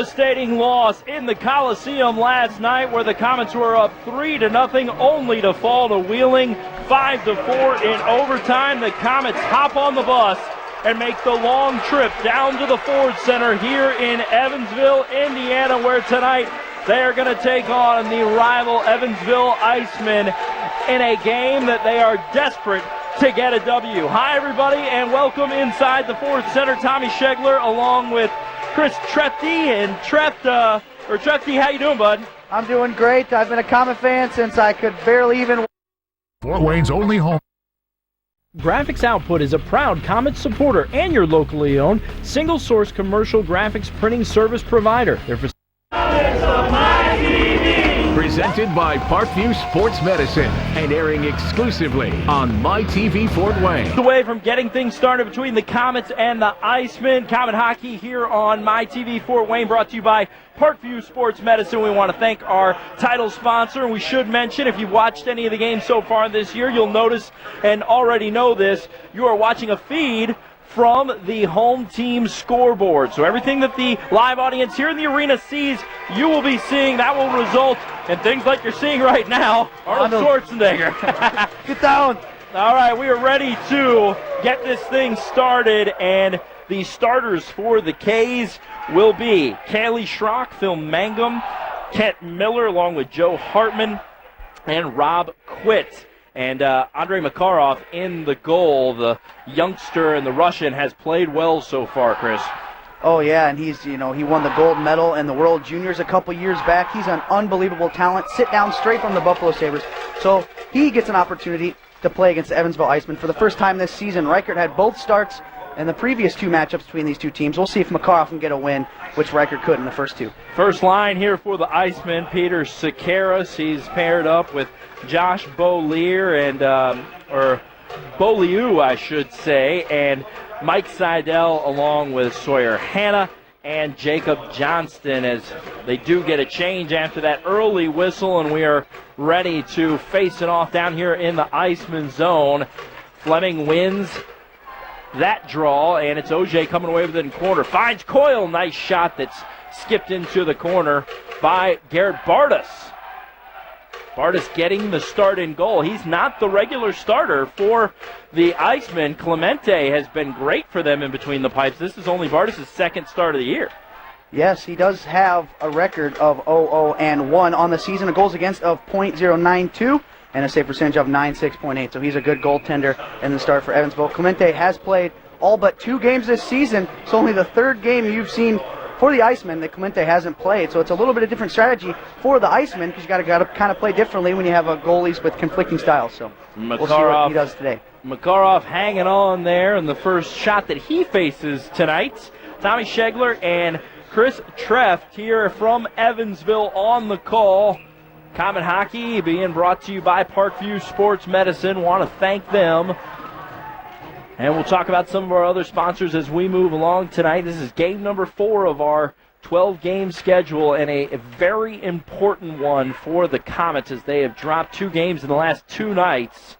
devastating loss in the Coliseum last night where the Komets were up 3-0, only to fall to Wheeling 5-4 in overtime. The Komets hop on the bus and make the long trip down to the Ford Center here in Evansville, Indiana, where tonight they are going to take on the rival Evansville Icemen in a game that they are desperate to get a W. Hi, everybody, and welcome inside the Ford Center. Tommy Schegler along with Chris Trefty. And Trefty, how you doing, bud? I'm doing great. I've been a Komet fan since I could barely even... Fort Wayne's only home. Graphics Output is a proud Komets supporter and your locally owned single-source commercial graphics printing service provider. Presented by Parkview Sports Medicine and airing exclusively on MyTV Fort Wayne. Away from getting things started between the Komets and the Icemen. Komet Hockey here on MyTV Fort Wayne, brought to you by Parkview Sports Medicine. We want to thank our title sponsor, and we should mention, if you've watched any of the games so far this year, you'll notice and already know this, you are watching a feed from the home team scoreboard. So everything that the live audience here in the arena sees, you will be seeing. That will result in things like you're seeing right now. Arnold Schwarzenegger. Get down. All right, we are ready to get this thing started, and the starters for the K's will be Kaylee Schrock, Phil Mangum, Kent Miller, along with Joe Hartman, and Rob Kwiet. And Andrei Makarov in the goal. The youngster and the Russian has played well so far, Chris. Oh, yeah, and he won the gold medal in the World Juniors a couple years back. He's an unbelievable talent. Sit down straight from the Buffalo Sabres. So he gets an opportunity to play against the Evansville Icemen for the first time this season. Reichert had both starts in the previous two matchups between these two teams. We'll see if Makarov can get a win, which Reichert could in the first two. First line here for the Icemen, Peter Sakaras. He's paired up with Josh Beaulieu or Beaulieu, I should say, and Mike Seidel along with Sawyer Hanna and Jacob Johnston, as they do get a change after that early whistle, and we are ready to face it off down here in the Iceman zone. Fleming wins that draw, and it's OJ coming away with it in corner. Finds Coyle. Nice shot that's skipped into the corner by Garrett Bardas. Bardas getting the start in goal. He's not the regular starter for the Icemen. Clemente has been great for them in between the pipes. This is only Bardas' second start of the year. Yes, he does have a record of 0-1 on the season, a goals against of .092. And a save percentage of 96.8. So he's a good goaltender in the start for Evansville. Clemente has played all but 2 games this season. It's only the third game you've seen for the Icemen that Clemente hasn't played. So it's a little bit of different strategy for the Icemen, because you got to kind of play differently when you have goalies with conflicting styles. So we'll see what he does today. Makarov hanging on there in the first shot that he faces tonight. Tommy Schegler and Chris Treft here from Evansville on the call. Komet Hockey being brought to you by Parkview Sports Medicine. Want to thank them. And we'll talk about some of our other sponsors as we move along tonight. This is game number 4 of our 12-game schedule, and a very important one for the Komets, as they have dropped 2 games in the last 2 nights.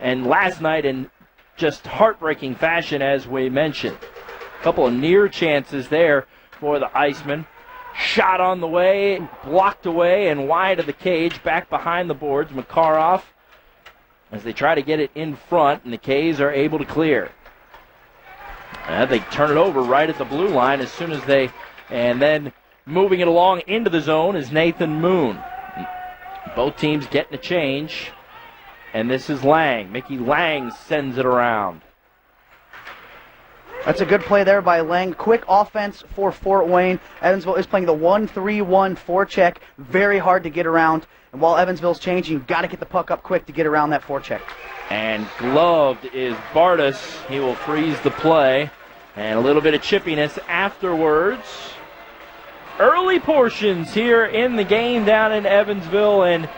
And last night in just heartbreaking fashion, as we mentioned. A couple of near chances there for the Icemen. Shot on the way, blocked away, and wide of the cage, back behind the boards. Makarov, as they try to get it in front, and the K's are able to clear. They turn it over right at the blue line as soon as they, and then moving it along into the zone is Nathan Moon. Both teams getting a change, and this is Lang. Mickey Lang sends it around. That's a good play there by Lang. Quick offense for Fort Wayne. Evansville is playing the 1-3-1 forecheck. Very hard to get around. And while Evansville's changing, you've got to get the puck up quick to get around that forecheck. And gloved is Bardas. He will freeze the play. And a little bit of chippiness afterwards. Early portions here in the game down in Evansville. And,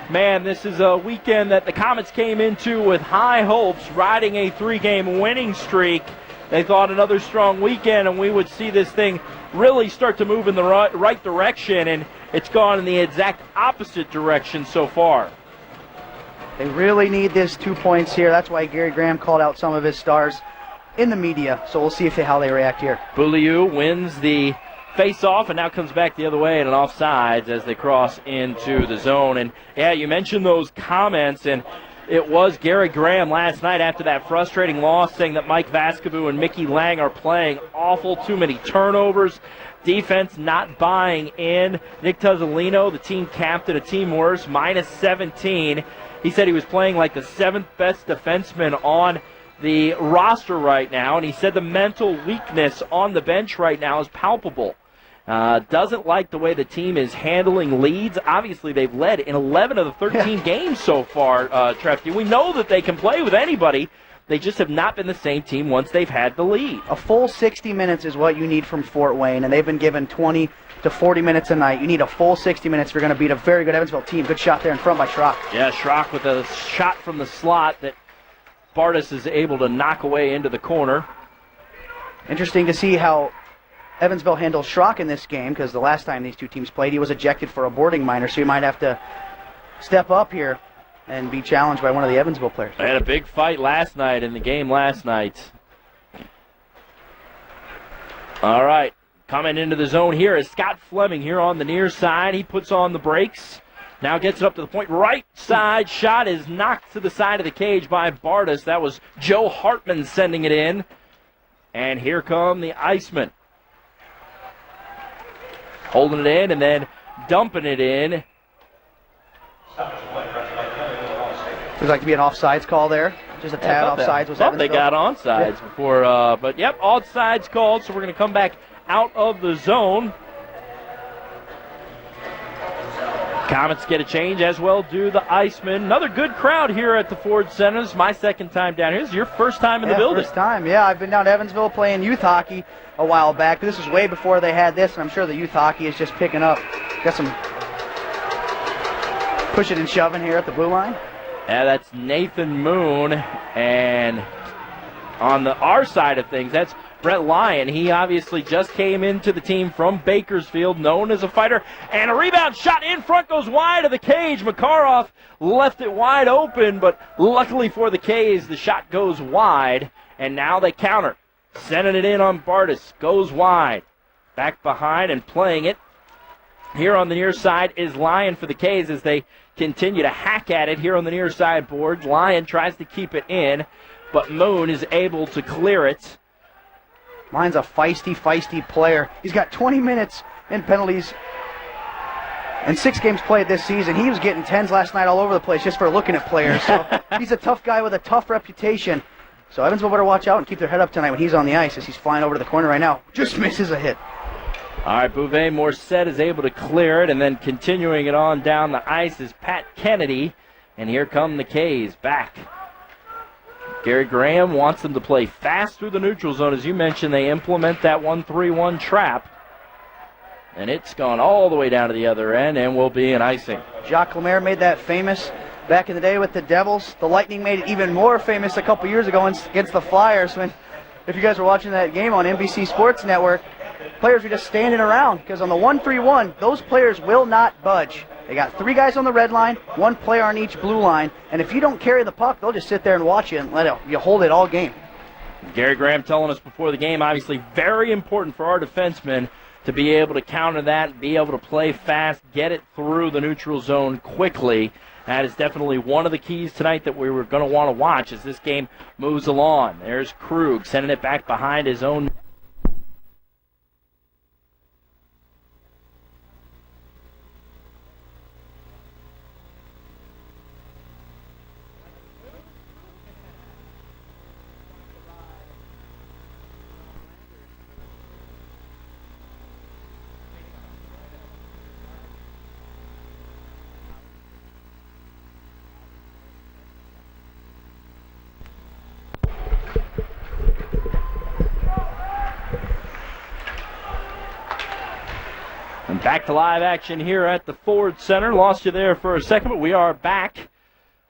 man, this is a weekend that the Komets came into with high hopes, riding a 3-game winning streak. They thought another strong weekend and we would see this thing really start to move in the right direction, and it's gone in the exact opposite direction so far. They really need this 2 points here. That's why Gary Graham called out some of his stars in the media. So we'll see how they react here. Beaulieu wins the face off, and now comes back the other way and an offsides as they cross into the zone. And, yeah, you mentioned those comments, and it was Gary Graham last night after that frustrating loss saying that Mike Vaskivuo and Mickey Lang are playing awful, too many turnovers, defense not buying in. Nick Tuzzolino, the team captain, a team worse, minus 17. He said he was playing like the 7th best defenseman on the roster right now, and he said the mental weakness on the bench right now is palpable. Doesn't like the way the team is handling leads. Obviously, they've led in 11 of the 13 games so far, Trefty. We know that they can play with anybody. They just have not been the same team once they've had the lead. A full 60 minutes is what you need from Fort Wayne, and they've been given 20 to 40 minutes a night. You need a full 60 minutes if you're going to beat a very good Evansville team. Good shot there in front by Schrock. Yeah, Schrock with a shot from the slot that Bartis is able to knock away into the corner. Interesting to see how Evansville handles Schrock in this game, because the last time these two teams played, he was ejected for a boarding minor, so he might have to step up here and be challenged by one of the Evansville players. They had a big fight last night in the game last night. All right, coming into the zone here is Scott Fleming here on the near side. He puts on the brakes. Now gets it up to the point. Right side shot is knocked to the side of the cage by Bartis. That was Joe Hartman sending it in. And here come the Icemen. Holding it in and then dumping it in. Feels like to be an offsides call there. Just a tad offsides was Evansville. They got onside before, but yep, offsides called, so we're going to come back out of the zone. Komets get a change, as well do the Icemen. Another good crowd here at the Ford Center. This is my second time down here. This is your first time in the building. First time, yeah. I've been down to Evansville playing youth hockey a while back. This was way before they had this, and I'm sure the youth hockey is just picking up. Got some pushing and shoving here at the blue line. Yeah, that's Nathan Moon. And on our side of things, that's Brett Lyon. He obviously just came into the team from Bakersfield, known as a fighter. And a rebound shot in front goes wide of the cage. Makarov left it wide open, but luckily for the K's, the shot goes wide. And now they counter. Sending it in on Bartis. Goes wide. Back behind and playing it. Here on the near side is Lyon for the K's as they continue to hack at it here on the near side board. Lyon tries to keep it in, but Moon is able to clear it. Lyon's a feisty player. He's got 20 minutes in penalties and 6 games played this season. He was getting 10s last night all over the place just for looking at players. So he's a tough guy with a tough reputation. So Evansville better watch out and keep their head up tonight when he's on the ice as he's flying over to the corner right now. Just misses a hit. All right, Bouvet Morissette is able to clear it, and then continuing it on down the ice is Pat Kennedy. And here come the K's back. Gary Graham wants them to play fast through the neutral zone. As you mentioned, they implement that 1-3-1 trap. And it's gone all the way down to the other end and will be an icing. Jacques Lemaire made that famous back in the day with the Devils. The Lightning made it even more famous a couple years ago against the Flyers. When, if you guys were watching that game on NBC Sports Network, players were just standing around because on the 1-3-1, those players will not budge. They got 3 guys on the red line, 1 player on each blue line, and if you don't carry the puck, they'll just sit there and watch you and you hold it all game. Gary Graham telling us before the game, obviously very important for our defensemen to be able to counter that, be able to play fast, get it through the neutral zone quickly. That is definitely one of the keys tonight that we were going to want to watch as this game moves along. There's Krug sending it back behind his own. Back to live action here at the Ford Center. Lost you there for a second, but we are back.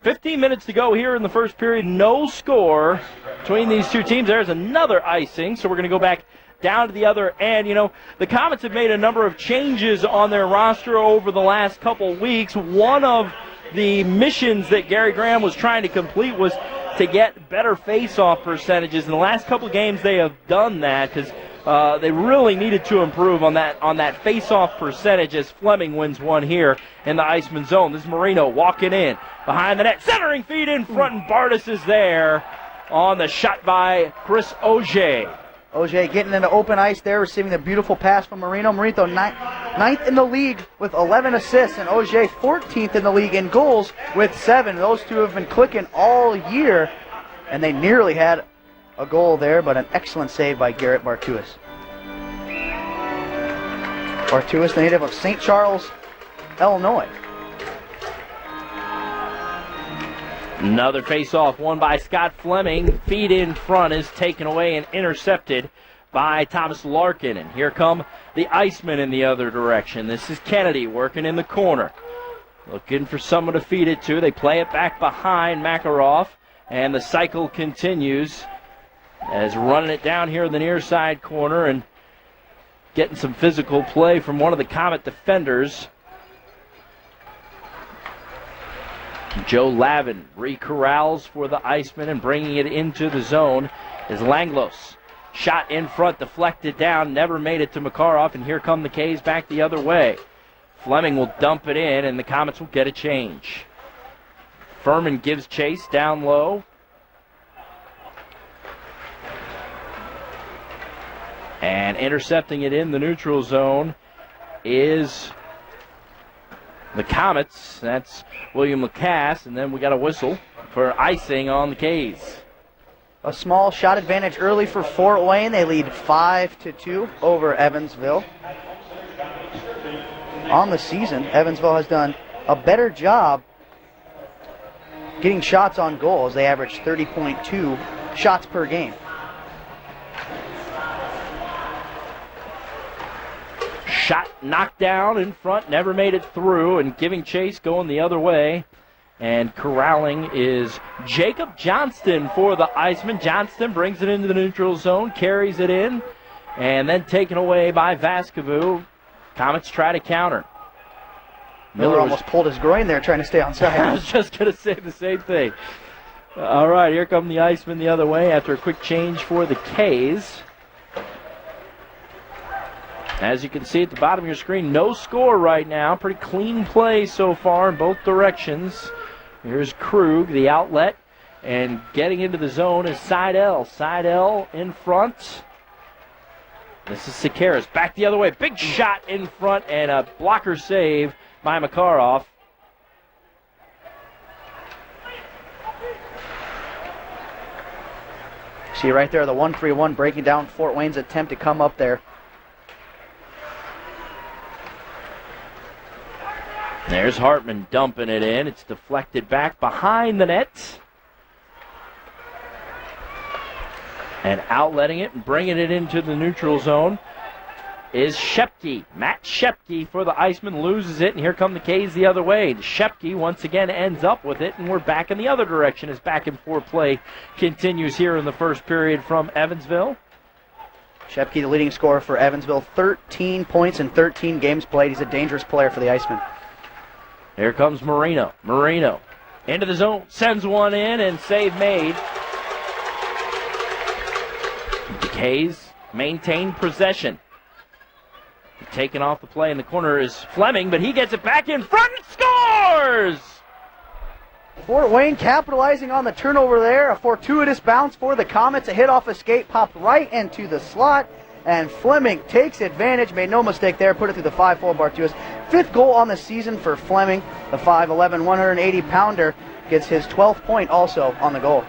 15 minutes to go here in the first period. No score between these two teams. There's another icing, so we're going to go back down to the other end. You know, the Komets have made a number of changes on their roster over the last couple weeks. One of the missions that Gary Graham was trying to complete was to get better face-off percentages. In the last couple of games, they have done that because they really needed to improve on that face-off percentage as Fleming wins one here in the Icemen zone. This is Marino walking in behind the net, centering feed in front, and Bardis is there on the shot by Chris Auger. Auger getting into open ice there, receiving the beautiful pass from Marino. Marino ninth in the league with 11 assists, and Auger 14th in the league in goals with 7. Those two have been clicking all year, and they nearly had a goal there, but an excellent save by Garrett Bartuis. Bartuis, the native of St. Charles, Illinois. Another face-off won by Scott Fleming. Feed in front is taken away and intercepted by Thomas Larkin. And here come the Icemen in the other direction. This is Kennedy working in the corner. Looking for someone to feed it to. They play it back behind Makarov. And the cycle continues as running it down here in the near side corner and getting some physical play from one of the Komet defenders. Joe Lavin re-corrals for the Icemen, and bringing it into the zone is Langlos. Shot in front, deflected down, never made it to Makarov, and here come the K's back the other way. Fleming will dump it in, and the Komets will get a change. Furman gives chase down low. And intercepting it in the neutral zone is the Komets. That's William Lacasse, and then we got a whistle for icing on the K's. A small shot advantage early for Fort Wayne. They lead 5-2 over Evansville. On the season, Evansville has done a better job getting shots on goal, as they average 30.2 shots per game. Shot knocked down in front, never made it through, and giving chase going the other way. And corralling is Jacob Johnston for the Icemen. Johnston brings it into the neutral zone, carries it in, and then taken away by Vaskivuo. Komets try to counter. Miller almost pulled his groin there trying to stay on side. I was just going to say the same thing. All right, here come the Icemen the other way after a quick change for the K's. As you can see at the bottom of your screen, no score right now. Pretty clean play so far in both directions. Here's Krug, the outlet, and getting into the zone is Seidel. Seidel in front. This is Sakaris. Back the other way. Big shot in front and a blocker save by Makarov. See right there, the 1-3-1 breaking down Fort Wayne's attempt to come up there. There's Hartman dumping it in. It's deflected back behind the net. And outletting it and bringing it into the neutral zone is Shepke. Matt Shepke for the Icemen loses it, and here come the K's the other way. Shepke once again ends up with it, and we're back in the other direction as back and forth play continues here in the first period from Evansville. Shepke, the leading scorer for Evansville, 13 points in 13 games played. He's a dangerous player for the Icemen. Here comes Marino. Marino into the zone, sends one in, and save made. The K's maintain possession. Taken off the play in the corner is Fleming, but he gets it back in front and scores! Fort Wayne capitalizing on the turnover there. A fortuitous bounce for the Komets. A hit off a skate, popped right into the slot, and Fleming takes advantage. Made no mistake there, put it through the 5-4 Bartuis. 5th goal on the season for Fleming. The 5'11", 180-pounder gets his 12th point also on the goal.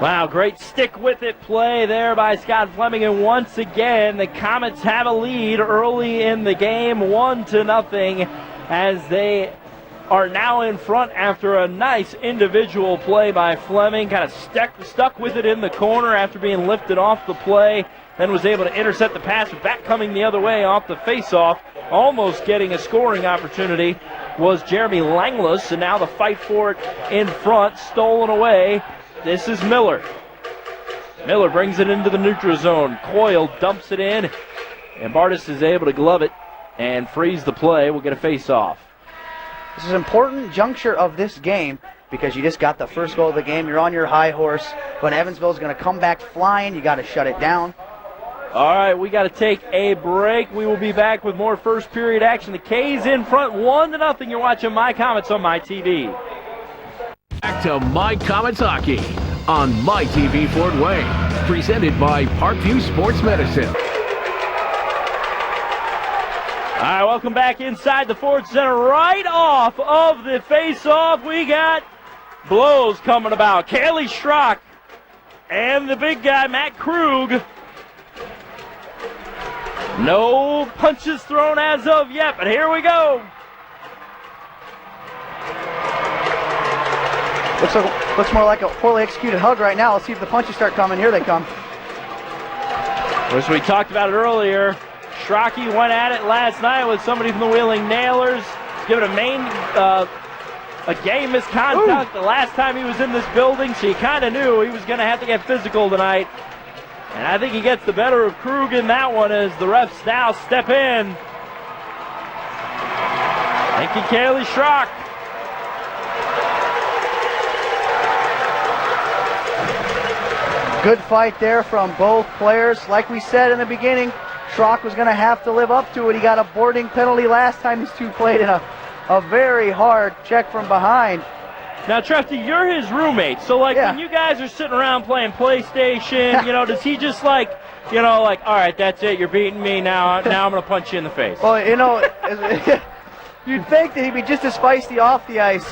Wow, great stick-with-it play there by Scott Fleming, and once again, the Komets have a lead early in the game, 1-0, as they are now in front after a nice individual play by Fleming. Kind of stuck with it in the corner after being lifted off the play, then was able to intercept the pass, back coming the other way off the face-off, almost getting a scoring opportunity was Jeremy Langlos, and now the fight for it in front, stolen away. This is Miller. Miller brings it into the neutral zone. Coyle dumps it in, and Bardis is able to glove it and freeze the play. We'll get a face-off. This is an important juncture of this game because you just got the first goal of the game. You're on your high horse, but Evansville's going to come back flying. You got to shut it down. All right, we got to take a break. We will be back with more first period action. The K's in front 1-0. You're watching My Komets on My TV. Back to My Komets Hockey on My TV Fort Wayne. Presented by Parkview Sports Medicine. All right, welcome back inside the Ford Center. Right off of the face-off, we got blows coming about. Kaylee Schrock and the big guy, Matt Krug. No punches thrown as of yet, but here we go. Looks more like a poorly executed hug right now. Let's see if the punches start coming. Here they come. As we talked about it earlier, Schrocky went at it last night with somebody from the Wheeling Nailers. Given a game misconduct the last time he was in this building, so you kind of knew he was going to have to get physical tonight. And I think he gets the better of Krug in that one as the refs now step in. Thank you, Kaylee Schrock. Good fight there from both players. Like we said in the beginning, Schrock was going to have to live up to it. He got a boarding penalty last time these two played in a very hard check from behind. Now, Trefty, you're his roommate, so when you guys are sitting around playing PlayStation, does he just all right, that's it, you're beating me now I'm going to punch you in the face? Well, you'd think that he'd be just as feisty off the ice,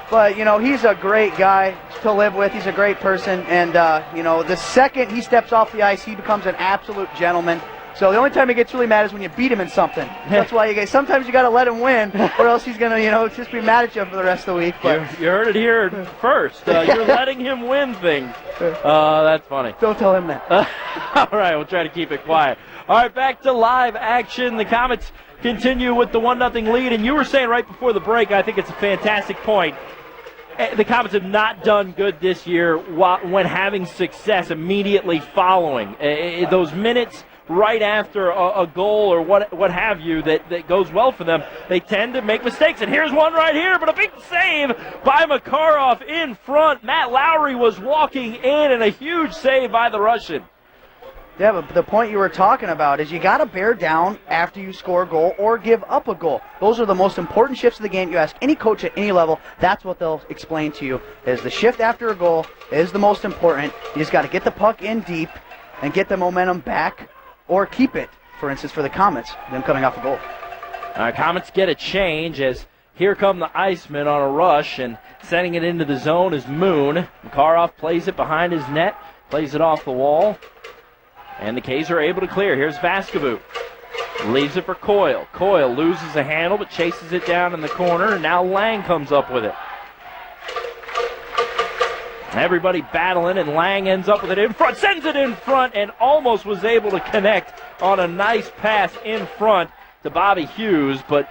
but, he's a great guy to live with. He's a great person, and, the second he steps off the ice, he becomes an absolute gentleman. So the only time he gets really mad is when you beat him in something. That's why sometimes you got to let him win, or else he's going to, just be mad at you for the rest of the week. But you heard it here first. You're letting him win things. That's funny. Don't tell him that. All right, we'll try to keep it quiet. All right, back to live action. The Komets continue with the 1-0 lead, and you were saying right before the break, I think it's a fantastic point. The Komets have not done good this year when having success immediately following. Those minutes right after a goal or what have you that goes well for them, they tend to make mistakes. And here's one right here, but a big save by Makarov in front. Matt Lowry was walking in, and a huge save by the Russian. Yeah, but the point you were talking about is you got to bear down after you score a goal or give up a goal. Those are the most important shifts of the game. You ask any coach at any level, that's what they'll explain to you, is the shift after a goal is the most important. You just got to get the puck in deep and get the momentum back, or keep it, for instance, for the Komets, them coming off a goal. Komets get a change as here come the Icemen on a rush, and sending it into the zone is Moon. Makarov plays it behind his net, plays it off the wall, and the K's are able to clear. Here's Vaskivuo. Leaves it for Coyle. Coyle loses a handle but chases it down in the corner, and now Lang comes up with it. Everybody battling, and Lang ends up with it in front, sends it in front, and almost was able to connect on a nice pass in front to Bobby Hughes, but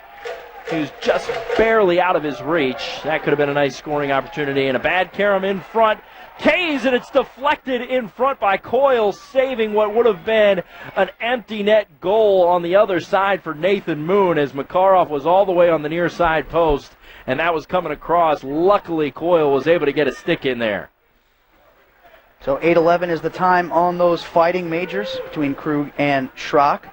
he was just barely out of his reach. That could have been a nice scoring opportunity, and a bad carom in front. K's, and it's deflected in front by Coyle, saving what would have been an empty net goal on the other side for Nathan Moon, as Makarov was all the way on the near side post, and that was coming across. Luckily, Coyle was able to get a stick in there. So 8:11 is the time on those fighting majors between Krug and Schrock.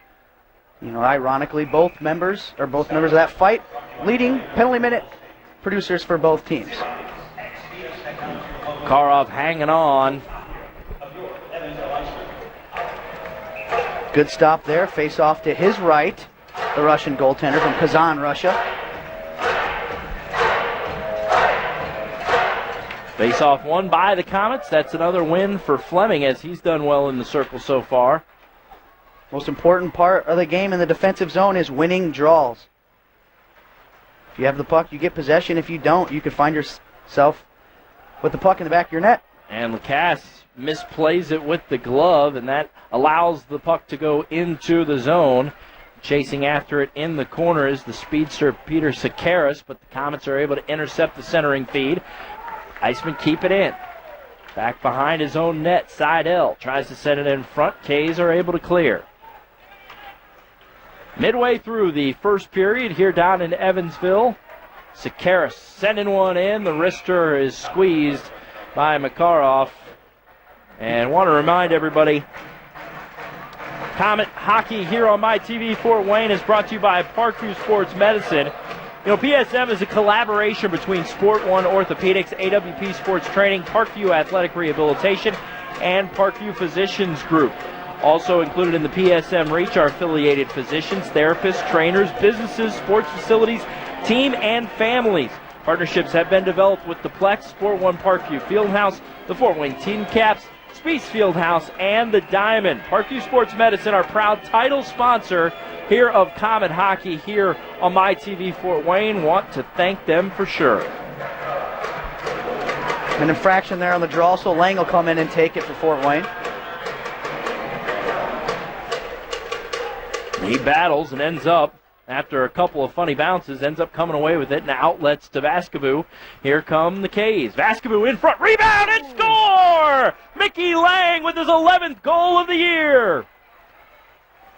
Ironically, both members of that fight, leading penalty minute producers for both teams. Makarov hanging on. Good stop there. Face off to his right, the Russian goaltender from Kazan, Russia. Face-off won by the Komets. That's another win for Fleming, as he's done well in the circle so far. Most important part of the game in the defensive zone is winning draws. If you have the puck, you get possession. If you don't, you can find yourself with the puck in the back of your net. And Lacasse misplays it with the glove, and that allows the puck to go into the zone. Chasing after it in the corner is the speedster Peter Sakaris, but the Komets are able to intercept the centering feed. Icemen keep it in. Back behind his own net, Seidel tries to send it in front. K's are able to clear. Midway through the first period here down in Evansville, Sakaris sending one in. The wrister is squeezed by Makarov. And want to remind everybody, Comet Hockey here on My TV Fort Wayne is brought to you by Parkview Sports Medicine. You know, PSM is a collaboration between Sport One Orthopedics, AWP Sports Training, Parkview Athletic Rehabilitation, and Parkview Physicians Group. Also included in the PSM reach are affiliated physicians, therapists, trainers, businesses, sports facilities, team, and families. Partnerships have been developed with the Plex, Sport One Parkview Fieldhouse, the Fort Wayne Team Caps, Spies Fieldhouse, and the Diamond. Parkview Sports Medicine, our proud title sponsor here of Comet Hockey here on My TV Fort Wayne. Want to thank them for sure. An infraction there on the draw, so Lang will come in and take it for Fort Wayne. He battles and ends up, after a couple of funny bounces, ends up coming away with it, and outlets to Vaskivuo. Here come the K's. Vaskivuo in front, rebound and score! Mickey Lang with his 11th goal of the year.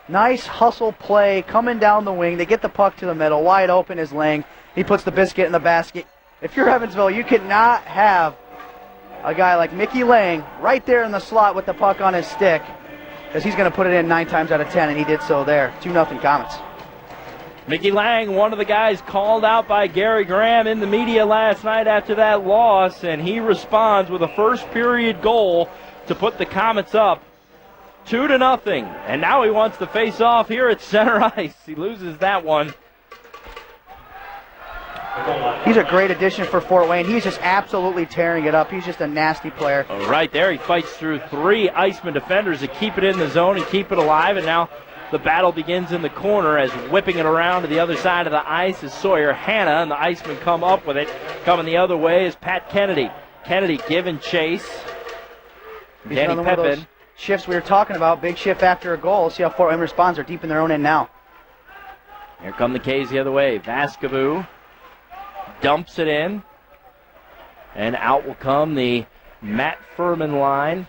Nice hustle play coming down the wing. They get the puck to the middle. Wide open is Lang. He puts the biscuit in the basket. If you're Evansville, you cannot have a guy like Mickey Lang right there in the slot with the puck on his stick, because he's going to put it in 9 times out of 10, and he did so there. 2-0 Komets. Mickey Lang, one of the guys called out by Gary Graham in the media last night after that loss, and he responds with a first-period goal to put the Komets up 2-0. And now he wants to face off here at center ice. He loses that one. He's a great addition for Fort Wayne. He's just absolutely tearing it up. He's just a nasty player. Right there, he fights through 3 Icemen defenders to keep it in the zone and keep it alive, and now the battle begins in the corner as whipping it around to the other side of the ice is Sawyer Hanna, and the Icemen come up with it. Coming the other way is Pat Kennedy. Kennedy giving chase. Danny Pepin. Shifts we were talking about, big shift after a goal. See how Fort Wayne responds. They're deep in their own end now. Here come the K's the other way. Vaskivuo dumps it in, and out will come the Matt Furman line.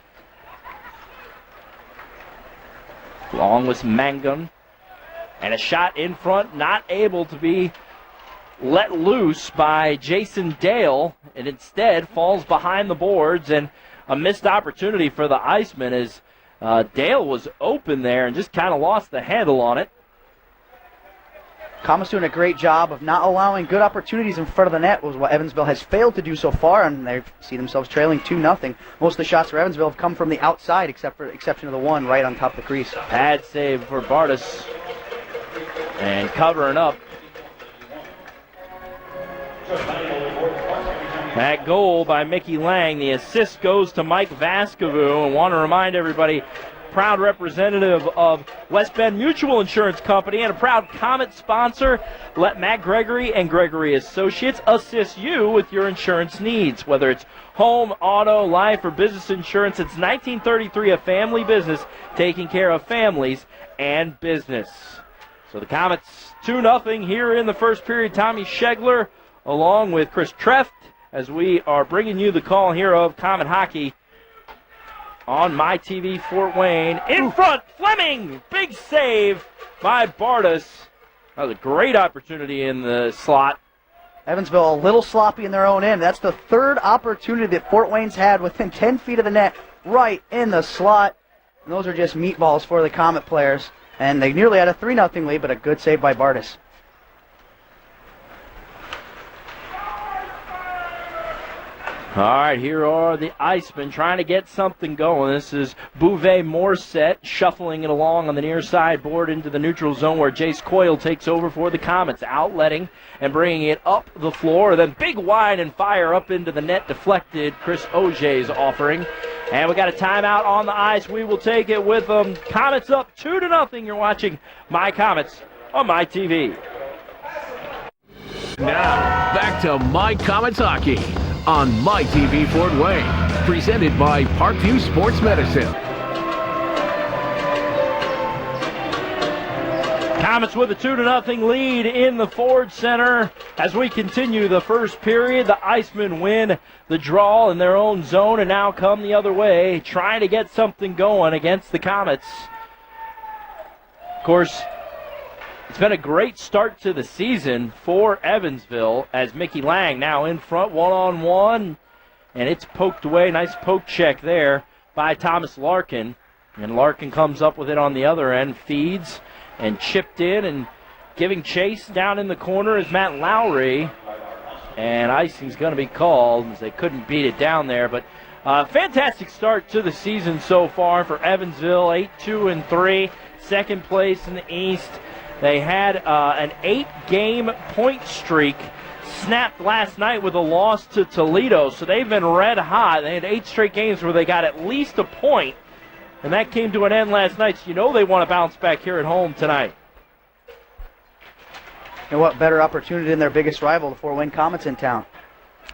Long with Mangum, and a shot in front, not able to be let loose by Jason Dale, and instead falls behind the boards, and a missed opportunity for the Icemen as Dale was open there and just kind of lost the handle on it. Komets doing a great job of not allowing good opportunities in front of the net, was what Evansville has failed to do so far, and they see themselves trailing 2-0. Most of the shots for Evansville have come from the outside, exception of the one right on top of the crease. Pad save for Bartis, and covering up. That goal by Mickey Lang. The assist goes to Mike Vaskivuo, and want to remind everybody, proud representative of West Bend Mutual Insurance Company and a proud Comet sponsor. Let Matt Gregory and Gregory Associates assist you with your insurance needs. Whether it's home, auto, life, or business insurance, it's 1933, a family business taking care of families and business. So the Komets 2-0 here in the first period. Tommy Schegler along with Chris Treft as we are bringing you the call here of Comet Hockey on My TV Fort Wayne. In front, Fleming! Big save by Bartis. That was a great opportunity in the slot. Evansville a little sloppy in their own end. That's the third opportunity that Fort Wayne's had within 10 feet of the net, right in the slot. And those are just meatballs for the Comet players. And they nearly had a 3-0 lead, but a good save by Bartis. All right, here are the Icemen trying to get something going. This is Bouvet-Morset shuffling it along on the near side board into the neutral zone where Jace Coyle takes over for the Komets, outletting and bringing it up the floor. Then big wide and fire up into the net, deflected. Chris Ogier's offering. And we got a timeout on the ice. We will take it with them. Komets up 2-0. You're watching My Komets on My TV. Now, back to My Komets Hockey on My TV Fort Wayne, presented by Parkview Sports Medicine. Komets with a 2-0 lead in the Ford Center as we continue the first period. The Icemen win the draw in their own zone and now come the other way, trying to get something going against the Komets. Of course, it's been a great start to the season for Evansville as Mickey Lang now in front one-on-one, and it's poked away. Nice poke check there by Thomas Larkin. And Larkin comes up with it on the other end, feeds and chipped in, and giving chase down in the corner is Matt Lowry. And icing's going to be called as they couldn't beat it down there. But fantastic start to the season so far for Evansville, 8-2-3, second place in the East. They had an 8-game point streak snapped last night with a loss to Toledo, so they've been red hot. They had 8 straight games where they got at least a point, and that came to an end last night, so you know they want to bounce back here at home tonight. And what better opportunity than their biggest rival, the Fort Wayne Komets, in town.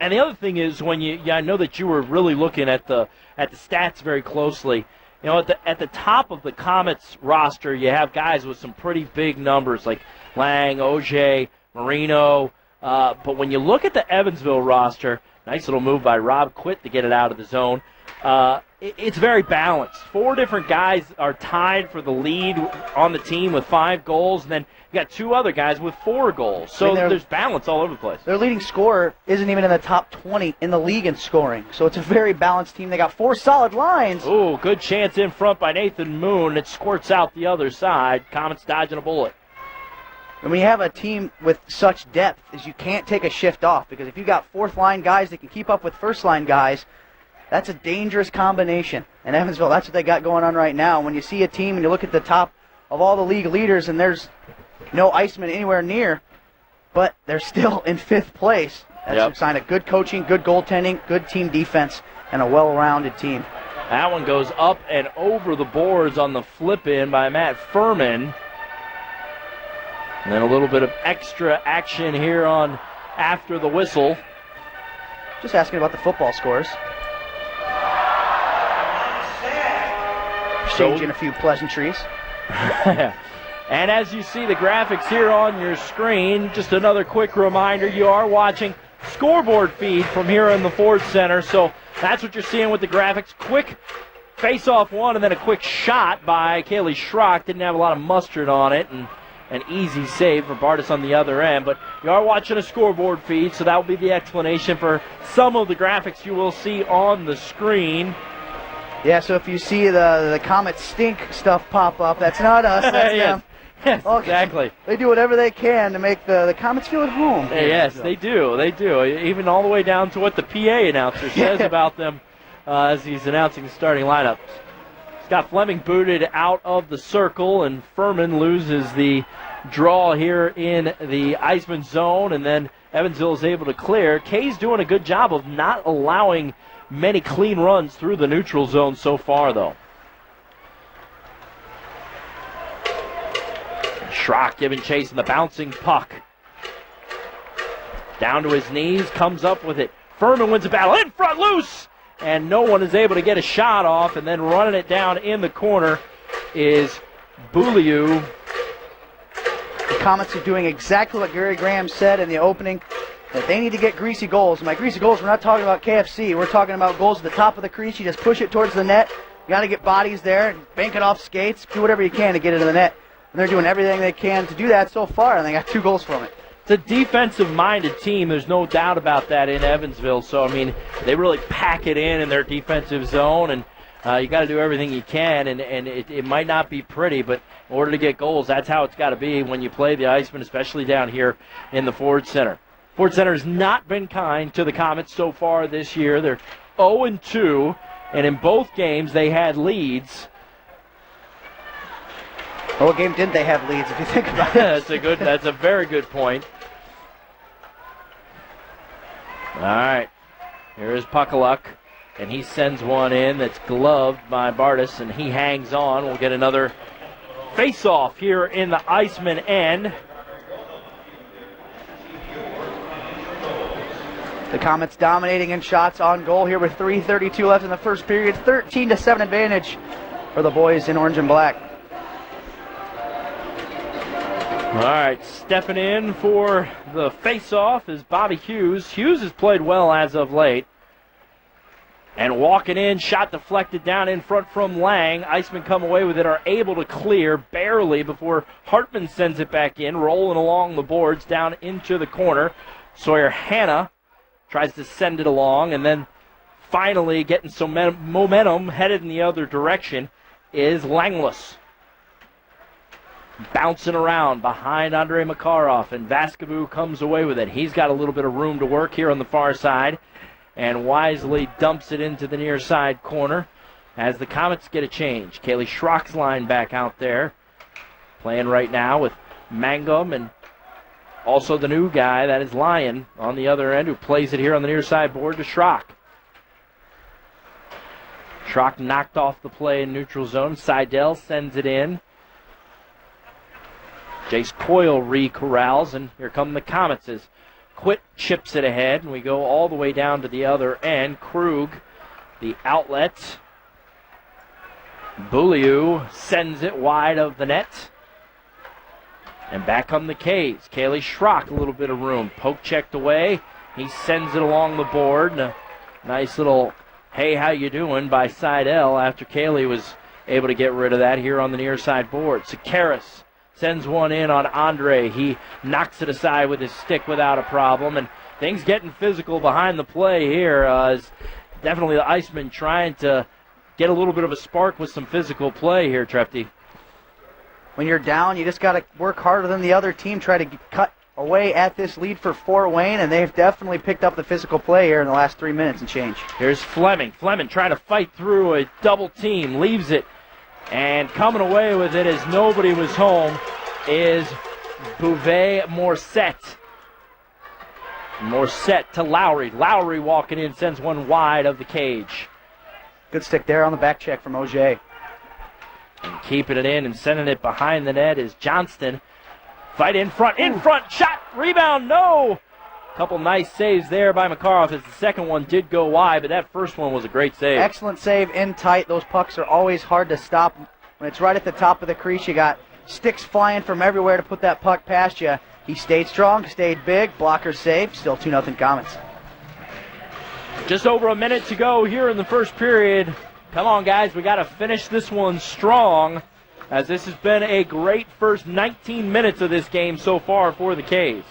And the other thing is, when I know that you were really looking at the stats very closely. You know, at the top of the Komets roster, you have guys with some pretty big numbers like Lang, Oj, Marino. But when you look at the Evansville roster, nice little move by Rob Kwiet to get it out of the zone. It's very balanced. 4 different guys are tied for the lead on the team with 5 goals, and then you got 2 other guys with 4 goals. So there's balance all over the place. Their leading scorer isn't even in the top 20 in the league in scoring. So it's a very balanced team. They got 4 solid lines. Ooh, good chance in front by Nathan Moon. It squirts out the other side. Komets dodging a bullet. And when you have a team with such depth, is you can't take a shift off, because if you got fourth-line guys that can keep up with first-line guys, that's a dangerous combination. And Evansville, that's what they got going on right now. When you see a team and you look at the top of all the league leaders and there's no Icemen anywhere near, but they're still in 5th place. That's a sign of good coaching, good goaltending, good team defense, and a well-rounded team. That one goes up and over the boards on the flip-in by Matt Furman. And then a little bit of extra action here on after the whistle. Just asking about the football scores. Exchanging a few pleasantries. And as you see the graphics here on your screen, just another quick reminder, you are watching scoreboard feed from here in the Ford Center. So that's what you're seeing with the graphics. Quick face-off one, and then a quick shot by Kaylee Schrock. Didn't have a lot of mustard on it, and an easy save for Bartis on the other end. But you are watching a scoreboard feed, so that will be the explanation for some of the graphics you will see on the screen. Yeah, so if you see the Comet Stink stuff pop up, that's not us, that's them. Yes, exactly. They do whatever they can to make the Comets feel at home. Yes, they do. They do. Even all the way down to what the PA announcer says about them as he's announcing the starting lineup. Scott Fleming booted out of the circle, and Furman loses the draw here in the Icemen zone, and then Evansville is able to clear. Kay's doing a good job of not allowing many clean runs through the neutral zone so far, though. Schrock giving chase in the bouncing puck. Down to his knees, comes up with it. Furman wins the battle. In front, loose! And no one is able to get a shot off, and then running it down in the corner is Bouliou. The Komets are doing exactly what Gary Graham said in the opening, that they need to get greasy goals. And by greasy goals, we're not talking about KFC. We're talking about goals at the top of the crease. You just push it towards the net. You got to get bodies there, and bank it off skates, do whatever you can to get it to the net. And they're doing everything they can to do that so far, and they got 2 goals from it. It's a defensive-minded team. There's no doubt about that in Evansville. So, I mean, they really pack it in their defensive zone, and you got to do everything you can. And it might not be pretty, but in order to get goals, that's how it's got to be when you play the Icemen, especially down here in the Ford Center. Ford Center has not been kind to the Komets so far this year. They're 0-2, and in both games they had leads. Well, what game didn't they have leads, if you think about it? That's a very good point. All right, here is Puckaluk, and he sends one in that's gloved by Bartis, and he hangs on. We'll get another face-off here in the Icemen end. The Komets dominating in shots on goal here with 3:32 left in the first period. 13-7 advantage for the boys in orange and black. All right, stepping in for the face-off is Bobby Hughes. Hughes has played well as of late. And walking in, shot deflected down in front from Lang. Icemen come away with it, are able to clear barely before Hartman sends it back in, rolling along the boards down into the corner. Sawyer Hanna tries to send it along, and then finally getting some momentum headed in the other direction. is Langless. Bouncing around behind Andrei Makarov, and Vaskivuo comes away with it. He's got a little bit of room to work here on the far side, and wisely dumps it into the near side corner as the Komets get a change. Kaylee Schrock's line back out there, playing right now with Mangum, and also the new guy, that is Lyon, on the other end, who plays it here on the near side board to Schrock. Schrock knocked off the play in neutral zone. Seidel sends it in. Jace Coyle re-corrals, and here come the Komets as Kwiet chips it ahead, and we go all the way down to the other end. Krug, the outlet. Beaulieu sends it wide of the net. And back come the K's. Kaylee Schrock, a little bit of room. Poke checked away. He sends it along the board. And a nice little, hey, how you doing, by Seidel after Kaylee was able to get rid of that here on the near side board. Sakaris sends one in on Andre. He knocks it aside with his stick without a problem. And things getting physical behind the play here. Is definitely the Icemen trying to get a little bit of a spark with some physical play here, Trefty. When you're down, you just got to work harder than the other team, try to cut away at this lead for Fort Wayne, and they've definitely picked up the physical play here in the last 3 minutes and change. Here's Fleming. Fleming trying to fight through a double team, leaves it, and coming away with it as nobody was home is Bouvet-Morset. Morset to Lowry. Lowry walking in, sends one wide of the cage. Good stick there on the back check from Auger. And keeping it in and sending it behind the net is Johnston. Fight in front, shot, rebound, no! Couple nice saves there by Makarov as the second one did go wide, but that first one was a great save. Excellent save in tight. Those pucks are always hard to stop. When it's right at the top of the crease, you got sticks flying from everywhere to put that puck past you. He stayed strong, stayed big, blocker saved, still 2-0 Komets. Just over a minute to go here in the first period. Come on, guys, we got to finish this one strong, as this has been a great first 19 minutes of this game so far for the K's.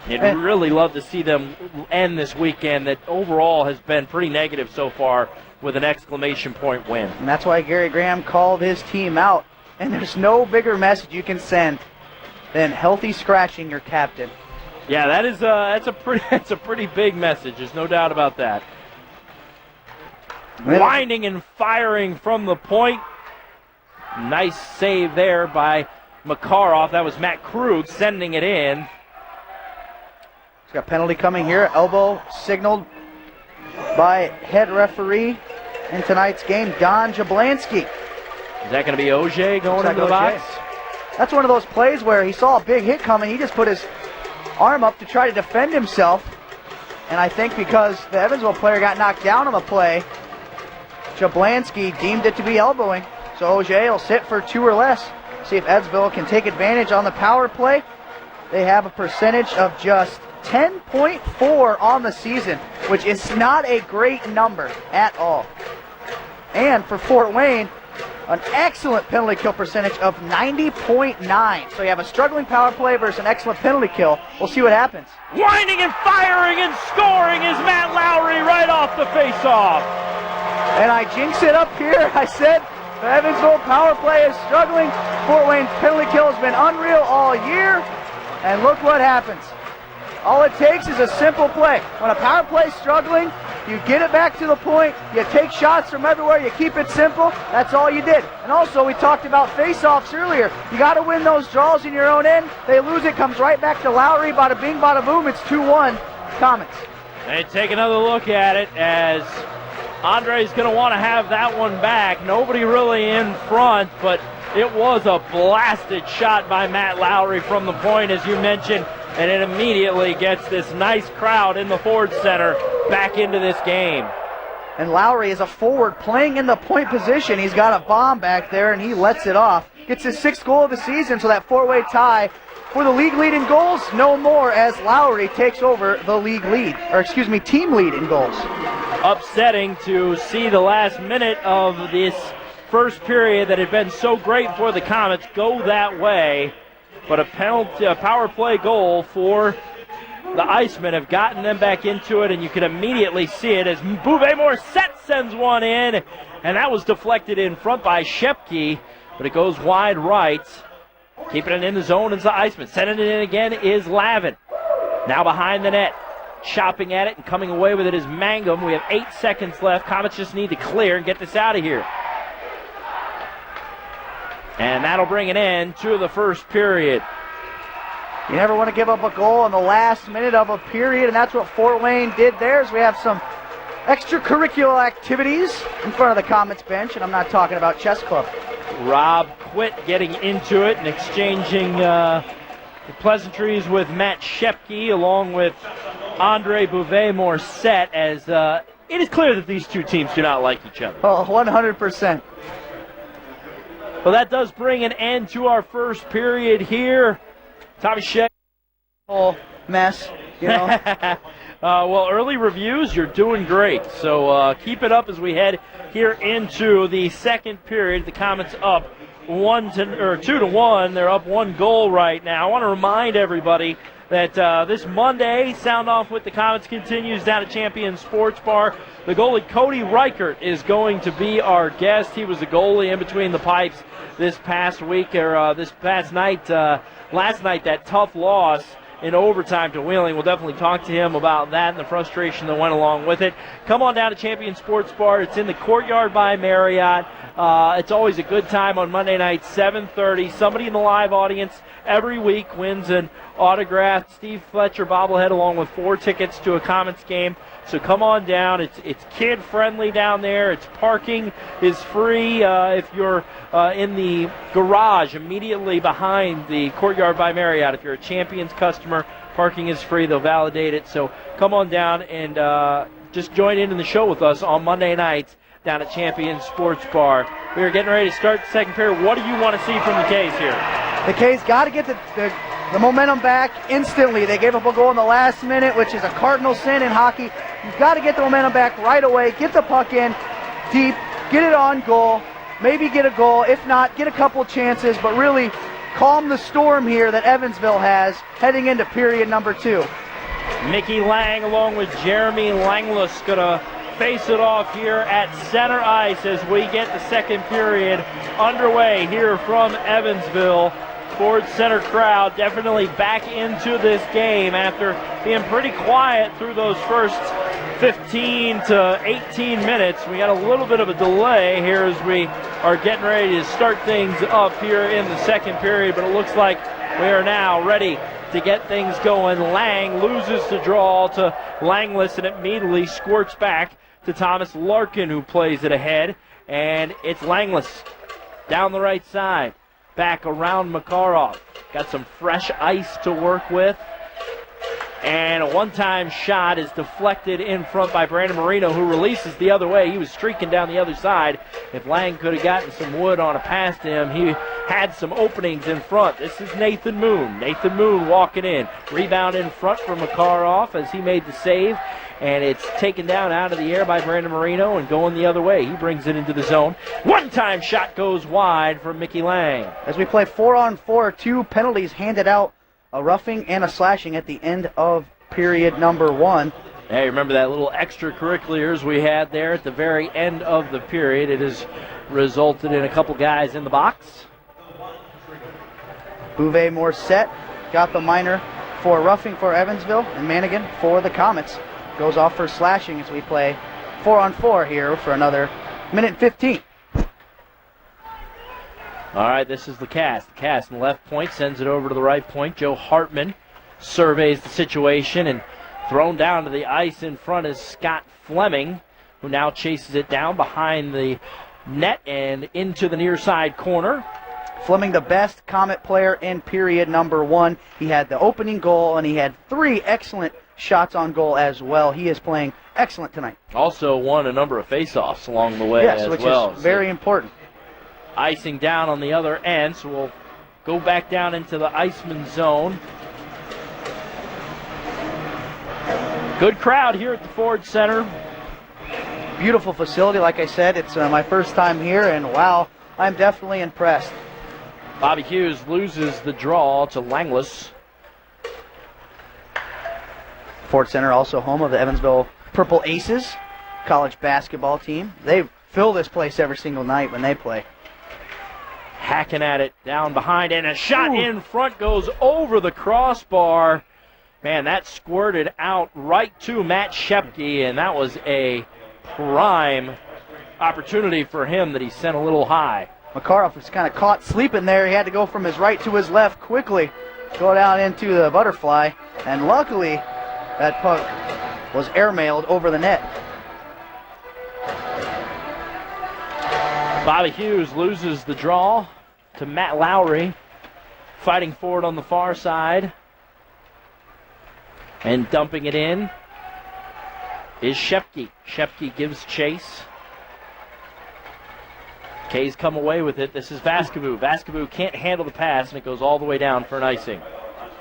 You'd really love to see them end this weekend that overall has been pretty negative so far with an exclamation point win. And that's why Gary Graham called his team out. And there's no bigger message you can send than healthy scratching your captain. Yeah, that's a pretty big message. There's no doubt about that. Winding and firing from the point. Nice save there by Makarov. That was Matt Krug sending it in. He's got a penalty coming here. Elbow signaled by head referee in tonight's game, Don Jablansky. Is that going to be Auger going into the box? That's one of those plays where he saw a big hit coming. He just put his arm up to try to defend himself. And I think because the Evansville player got knocked down on the play, Jablansky deemed it to be elbowing. So Auger will sit for 2 or less. See if Edsville can take advantage on the power play. They have a percentage of just 10.4 on the season, which is not a great number at all. And for Fort Wayne, an excellent penalty kill percentage of 90.9. So you have a struggling power play versus an excellent penalty kill. We'll see what happens. Winding and firing and scoring is Matt Lowry right off the faceoff. And I jinxed it up here. I said the Evansville power play is struggling. Fort Wayne's penalty kill has been unreal all year. And look what happens. All it takes is a simple play. When a power play is struggling, you get it back to the point, you take shots from everywhere, you keep it simple. That's all you did. And also, we talked about face-offs earlier. You got to win those draws in your own end. They lose it, comes right back to Lowry. Bada bing, bada boom. It's 2-1 Komets. They take another look at it as Andre's going to want to have that one back. Nobody really in front, but it was a blasted shot by Matt Lowry from the point, as you mentioned, and it immediately gets this nice crowd in the Ford Center back into this game. And Lowry is a forward playing in the point position. He's got a bomb back there, and he lets it off. Gets his 6th goal of the season, so that 4-way tie for the league lead in goals, no more, as Lowry takes over the league lead, team lead in goals. Upsetting to see the last minute of this first period that had been so great for the Komets go that way, but a power play goal for the Icemen have gotten them back into it, and you can immediately see it as Bouvet-Morset sends one in, and that was deflected in front by Shepke, but it goes wide right. Keeping it in the zone is the Icemen. Sending it in again is Lavin. Now behind the net. Chopping at it and coming away with it is Mangum. We have 8 seconds left. Komets just need to clear and get this out of here. And that'll bring an end to the first period. You never want to give up a goal in the last minute of a period, and that's what Fort Wayne did there. As we have some extracurricular activities in front of the Komets bench, and I'm not talking about chess club. Rob Kwiet getting into it and exchanging the pleasantries with Matt Shepke along with Andre Bouvet-Morset, as it is clear that these two teams do not like each other. Oh, 100%. Well, that does bring an end to our first period here. Tommy Shepke. Whole mess, you know. Well, early reviews, you're doing great. So keep it up as we head here into the second period. The Komets up 2-1. They're up 1 goal right now. I want to remind everybody that this Monday, Sound Off with the Komets continues down at Champion Sports Bar. The goalie Cody Reichert is going to be our guest. He was the goalie in between the pipes this past week, or this past night. Last night, that tough loss in overtime to Wheeling. We'll definitely talk to him about that and the frustration that went along with it. Come on down to Champion Sports Bar. It's in the Courtyard by Marriott. It's always a good time on Monday night, 7:30. Somebody in the live audience every week wins an autographed Steve Fletcher bobblehead along with 4 tickets to a Komets game. So come on down. It's kid-friendly down there. It's parking is free if you're in the garage immediately behind the Courtyard by Marriott. If you're a Champions customer, parking is free. They'll validate it. So come on down and just join in the show with us on Monday nights down at Champion Sports Bar. We are getting ready to start the second period. What do you want to see from the K's here? The K's got to get the momentum back instantly. They gave up a goal in the last minute, which is a cardinal sin in hockey. You've got to get the momentum back right away. Get the puck in deep. Get it on goal. Maybe get a goal. If not, get a couple chances. But really calm the storm here that Evansville has heading into period number 2. Mickey Lang along with Jeremy Langless going to face it off here at center ice as we get the second period underway here from Evansville. Ford Center crowd definitely back into this game after being pretty quiet through those first 15 to 18 minutes. We got a little bit of a delay here as we are getting ready to start things up here in the second period, but it looks like we are now ready to get things going. Lang loses the draw to Langless and immediately squirts back to Thomas Larkin, who plays it ahead, and it's Langless down the right side. Back around Makarov. Got some fresh ice to work with. And a one-time shot is deflected in front by Brandon Marino, who releases the other way. He was streaking down the other side. If Lang could have gotten some wood on a pass to him, he had some openings in front. This is Nathan Moon. Nathan Moon walking in. Rebound in front for Makarov as he made the save. And it's taken down out of the air by Brandon Marino and going the other way. He brings it into the zone. One-time shot goes wide for Mickey Lang. As we play 4-on-4, 2 penalties handed out, a roughing and a slashing at the end of period number 1. Hey, remember that little extracurriculars we had there at the very end of the period? It has resulted in a couple guys in the box. Bouvet-Morset got the minor for roughing for Evansville, and Manigan for the Komets goes off for slashing as we play 4-on-4 here for another minute 15. All right, this is the cast. The cast in the left point sends it over to the right point. Joe Hartman surveys the situation, and thrown down to the ice in front is Scott Fleming, who now chases it down behind the net and into the near side corner. Fleming, the best Komet player in period number 1. He had the opening goal, and he had 3 excellent shots on goal as well. He is playing excellent tonight. Also won a number of faceoffs along the way as which well. Is very important. Icing down on the other end, so we'll go back down into the Icemen zone. Good crowd here at the Ford Center. Beautiful facility, like I said. It's my first time here, and wow, I'm definitely impressed. Bobby Hughes loses the draw to Langless. Ford Center also home of the Evansville Purple Aces college basketball team. They fill this place every single night when they play. Hacking at it down behind, and a shot in front goes over the crossbar. Man, that squirted out right to Matt Shepke, and that was a prime opportunity for him that he sent a little high. Makarov was kind of caught sleeping there. He had to go from his right to his left quickly, go down into the butterfly, and luckily that puck was airmailed over the net. Bobby Hughes loses the draw to Matt Lowry, fighting forward on the far side. And dumping it in is Shepke. Shepke gives chase. K's come away with it. This is Vaskivuo. Vaskivuo can't handle the pass, and it goes all the way down for an icing.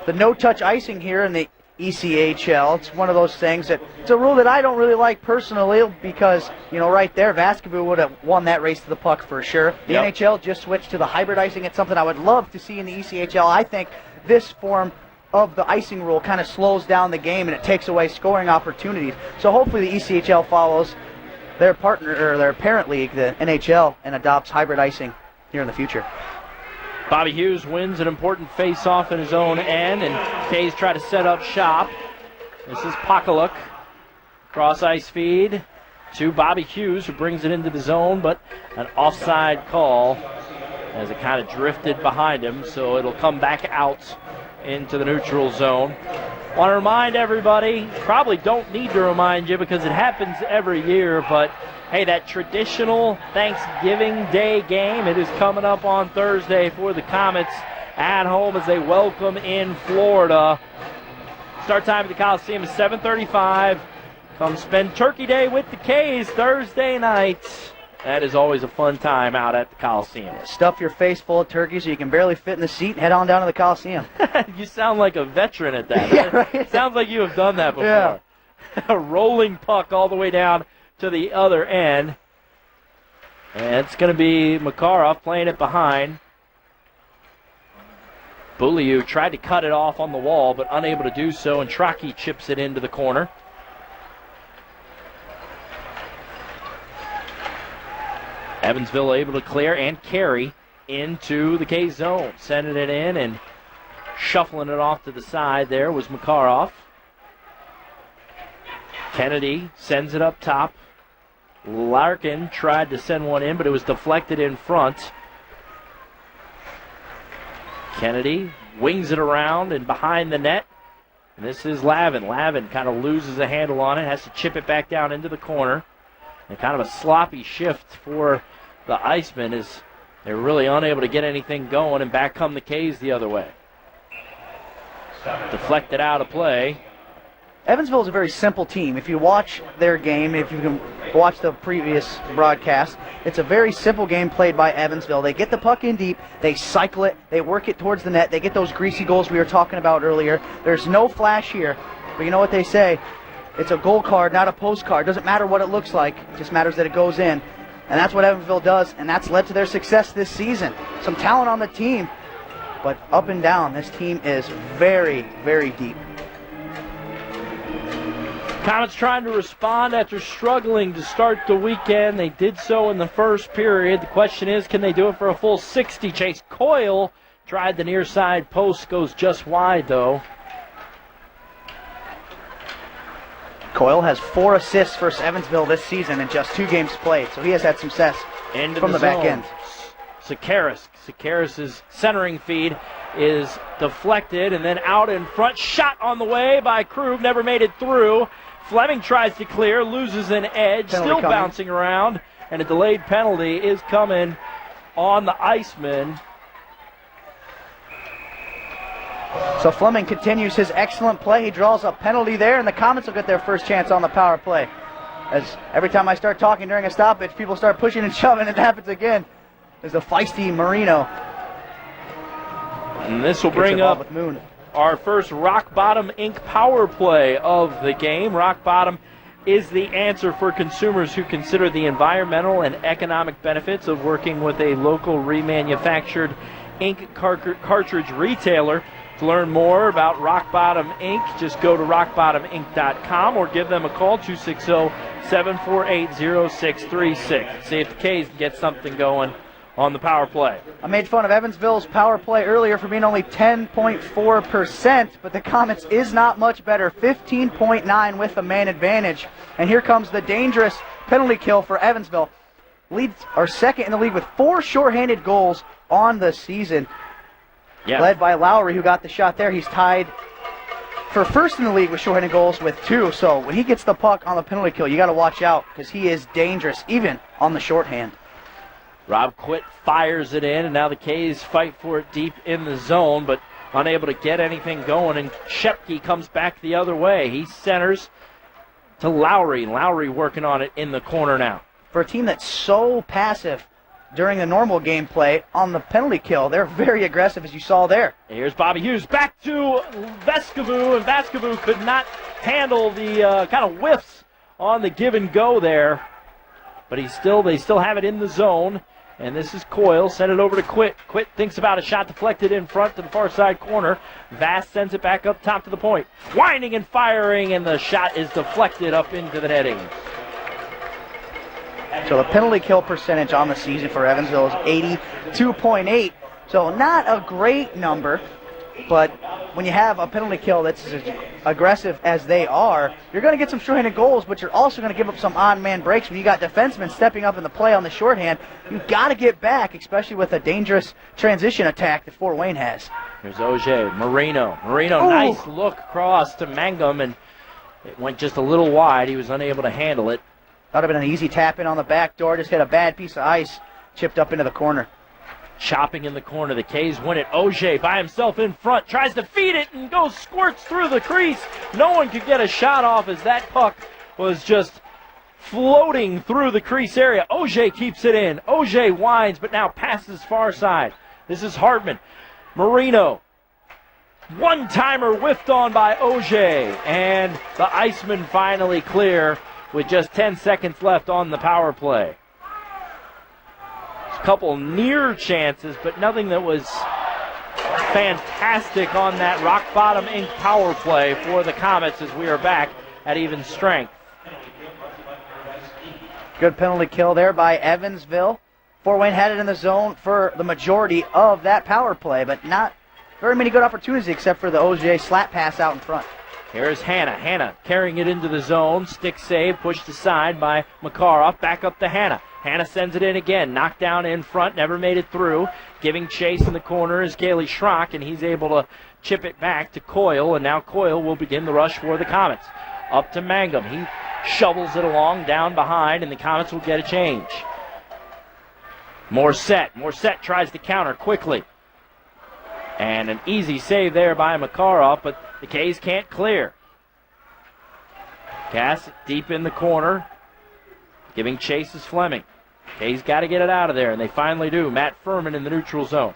The no-touch icing here in the ECHL, it's one of those things that it's a rule that I don't really like personally because, right there, Vaskivuo would have won that race to the puck for sure. The NHL just switched to the hybrid icing. It's something I would love to see in the ECHL. I think this form of the icing rule kind of slows down the game and it takes away scoring opportunities. So hopefully the ECHL follows their partner or their parent league, the NHL, and adopts hybrid icing here in the future. Bobby Hughes wins an important face-off in his own end, and K's try to set up shop. This is Pakaluk. Cross-ice feed to Bobby Hughes, who brings it into the zone, but an offside call as it kind of drifted behind him, so it'll come back out into the neutral zone. Want to remind everybody, probably don't need to remind you because it happens every year, but hey, that traditional Thanksgiving Day game, it is coming up on Thursday for the Komets at home as they welcome in Florida. Start time at the Coliseum is 7:35. Come spend Turkey Day with the K's Thursday night. That is always a fun time out at the Coliseum. Stuff your face full of turkey so you can barely fit in the seat and head on down to the Coliseum. You sound like a veteran at that. Yeah, right? Sounds like you have done that before. Yeah. A rolling puck all the way down to the other end. And it's going to be Makarov playing it behind. Beaulieu tried to cut it off on the wall, but unable to do so, and Traki chips it into the corner. Evansville able to clear and carry into the K zone. Sending it in and shuffling it off to the side there was Makarov. Kennedy sends it up top. Larkin tried to send one in, but it was deflected in front. Kennedy wings it around and behind the net. And this is Lavin. Lavin kind of loses a handle on it, has to chip it back down into the corner. And kind of a sloppy shift for the Icemen as they're really unable to get anything going, and back come the K's the other way. Deflected out of play. Evansville is a very simple team. If you watch their game, if you can watch the previous broadcast, it's a very simple game played by Evansville. They get the puck in deep, they cycle it, they work it towards the net, they get those greasy goals we were talking about earlier. There's no flash here, but you know what they say? It's a goal card, not a postcard. Doesn't matter what it looks like, it just matters that it goes in. And that's what Evansville does, and that's led to their success this season. Some talent on the team, but up and down, this team is very, very deep. Komets trying to respond after struggling to start the weekend. They did so in the first period. The question is, can they do it for a full 60? Chase Coyle tried the near side post, goes just wide though. Coyle has 4 assists for Evansville this season in just 2 games played, so he has had success from the back end. Sakaris' centering feed is deflected and then out in front. Shot on the way by Krug, never made it through. Fleming tries to clear, loses an edge, Penalty still coming. bouncing around, and a delayed penalty is coming on the Icemen. So Fleming continues his excellent play. He draws a penalty there, and the Komets will get their first chance on the power play. As every time I start talking during a stoppage, people start pushing and shoving, and it happens again. There's a feisty Marino. And this will bring up with Moon. Our first Rock Bottom Inc. power play of the game. Rock Bottom is the answer for consumers who consider the environmental and economic benefits of working with a local remanufactured ink cartridge retailer. To learn more about Rock Bottom Inc., just go to rockbottominc.com or give them a call, 260-748-0636. See if the K's can get something going on the power play. I made fun of Evansville's power play earlier for being only 10.4%, but the Komets is not much better, 15.9 with a man advantage. And here comes the dangerous penalty kill for Evansville. Leads are second in the league with 4 shorthanded goals on the season. Yeah. Led by Lowry, who got the shot there. He's tied for first in the league with shorthanded goals with 2. So when he gets the puck on the penalty kill, you got to watch out because he is dangerous, even on the shorthand. Rob Kwiet fires it in, and now the K's fight for it deep in the zone, but unable to get anything going, and Shepke comes back the other way. He centers to Lowry, and Lowry working on it in the corner now. For a team that's so passive during the normal gameplay, on the penalty kill, they're very aggressive, as you saw there. Here's Bobby Hughes back to Vaskivuo, and Vaskivuo could not handle the kind of whiffs on the give and go there, but they still have it in the zone. And this is Coyle, send it over to Kwiet. Kwiet thinks about a shot deflected in front to the far side corner. Vass sends it back up top to the point. Winding and firing, and the shot is deflected up into the netting. So the penalty kill percentage on the season for Evansville is 82.8. So not a great number, but when you have a penalty kill that's as aggressive as they are, you're going to get some shorthanded goals, but you're also going to give up some on-man breaks. When you got defensemen stepping up in the play on the shorthand, you've got to get back, especially with a dangerous transition attack that Fort Wayne has. Here's Auger, Marino. Marino, nice look across to Mangum, and it went just a little wide. He was unable to handle it. That would have been an easy tap in on the back door, just hit a bad piece of ice, chipped up into the corner. Chopping in the corner, the K's win it. Auger by himself in front, tries to feed it and goes squirts through the crease. No one could get a shot off as that puck was just floating through the crease area. Auger keeps it in. Auger winds, but now passes far side. This is Hartman. Marino. One-timer whiffed on by Auger, and the Icemen finally clear with just 10 seconds left on the power play. Couple near chances, but nothing that was fantastic on that Rock Bottom Inc. power play for the Komets as we are back at even strength. Good penalty kill there by Evansville. Fort Wayne had it in the zone for the majority of that power play, but not very many good opportunities except for the Auger slap pass out in front. Here's Hanna. Hanna carrying it into the zone. Stick save, pushed aside by Makarov. Back up to Hanna. Hanna sends it in again. Knocked down in front, never made it through. Giving chase in the corner is Gailey Schrock, and he's able to chip it back to Coyle, and now Coyle will begin the rush for the Komets. Up to Mangum. He shovels it along, down behind, and the Komets will get a change. Morset. Morset tries to counter quickly. And an easy save there by Makarov, but the K's can't clear. Cass deep in the corner. Giving chase is Fleming. K's got to get it out of there, and they finally do. Matt Furman in the neutral zone.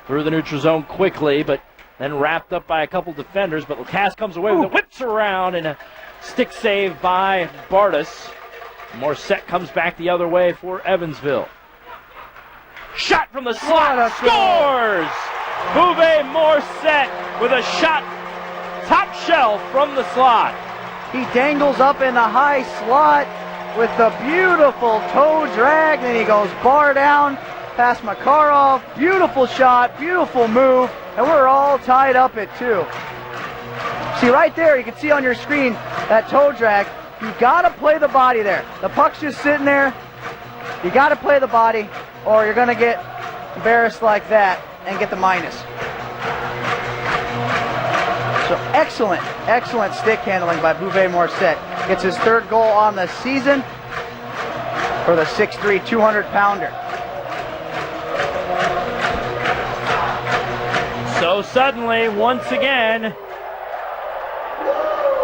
Through the neutral zone quickly, but then wrapped up by a couple defenders. But Cass comes away with it, whips around, and a stick save by Bartas. Morset comes back the other way for Evansville. Shot from the slot, scores! Bouvet Morset with a shot top shelf from the slot. He dangles up in the high slot with the beautiful toe drag, then he goes bar down past Makarov. Beautiful shot, beautiful move, and we're all tied up at 2. See right there, you can see on your screen that toe drag. You got to play the body there. The puck's just sitting there. You got to play the body, or you're going to get embarrassed like that and get the minus. So excellent stick handling by Bouvet Morset. Gets his 3rd goal on the season for the 6'3", 200-pounder. So suddenly, once again,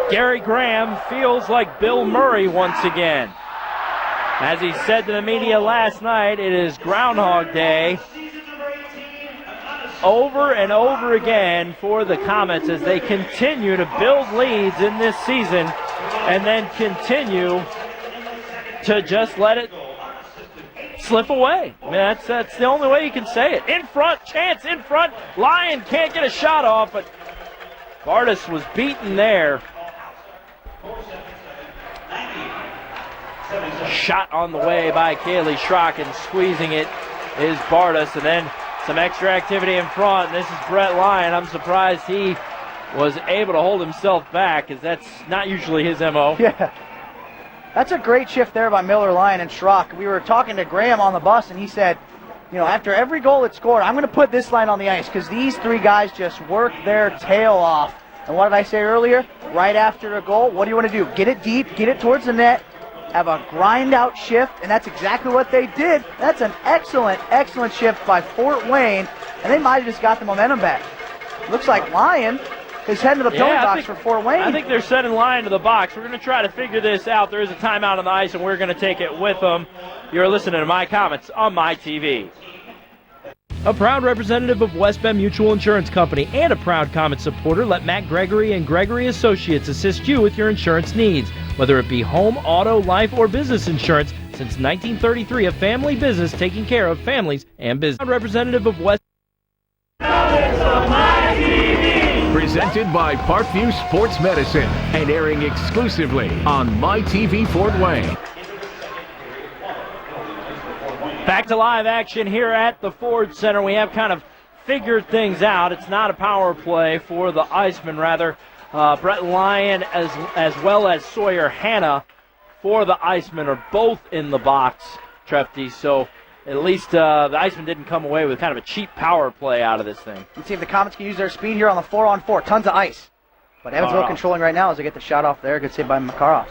Gary Graham feels like Bill Murray once again. As he said to the media last night, it is Groundhog Day over and over again for the Komets as they continue to build leads in this season and then continue to just let it slip away. I mean, that's the only way you can say it. In front, chance in front. Lyon can't get a shot off, but Bardis was beaten there. Shot on the way by Kaylee Schrock, and squeezing it is Bardis. And then some extra activity in front. This is Brett Lyon. I'm surprised he was able to hold himself back, because that's not usually his MO. Yeah. That's a great shift there by Miller, Lyon, and Schrock. We were talking to Graham on the bus, and he said, you know, after every goal that's scored, I'm going to put this line on the ice, because these three guys just work their tail off. And what did I say earlier? Right after a goal, what do you want to do? Get it deep, get it towards the net, have a grind-out shift, and that's exactly what they did. That's an excellent, excellent shift by Fort Wayne, and they might have just got the momentum back. Looks like Lyon is heading to the penalty box for Fort Wayne. I think they're sending Lyon to the box. We're going to try to figure this out. There is a timeout on the ice, and we're going to take it with them. You're listening to My Komets on My TV. A proud representative of West Bend Mutual Insurance Company and a proud Komets supporter, let Matt Gregory and Gregory Associates assist you with your insurance needs. Whether it be home, auto, life, or business insurance, since 1933, a family business taking care of families and business. Proud representative of West Presented by Parkview Sports Medicine and airing exclusively on My TV Fort Wayne. Back to live action here at the Ford Center. We have kind of figured things out. It's not a power play for the Icemen, rather. Brett Lyon as well as Sawyer Hanna for the Icemen are both in the box, Trefty. So at least the Icemen didn't come away with kind of a cheap power play out of this thing. Let's see if the Komets can use their speed here on the 4-on-4. Tons of ice. But Evansville controlling right now as they get the shot off there. Good save by Makarov.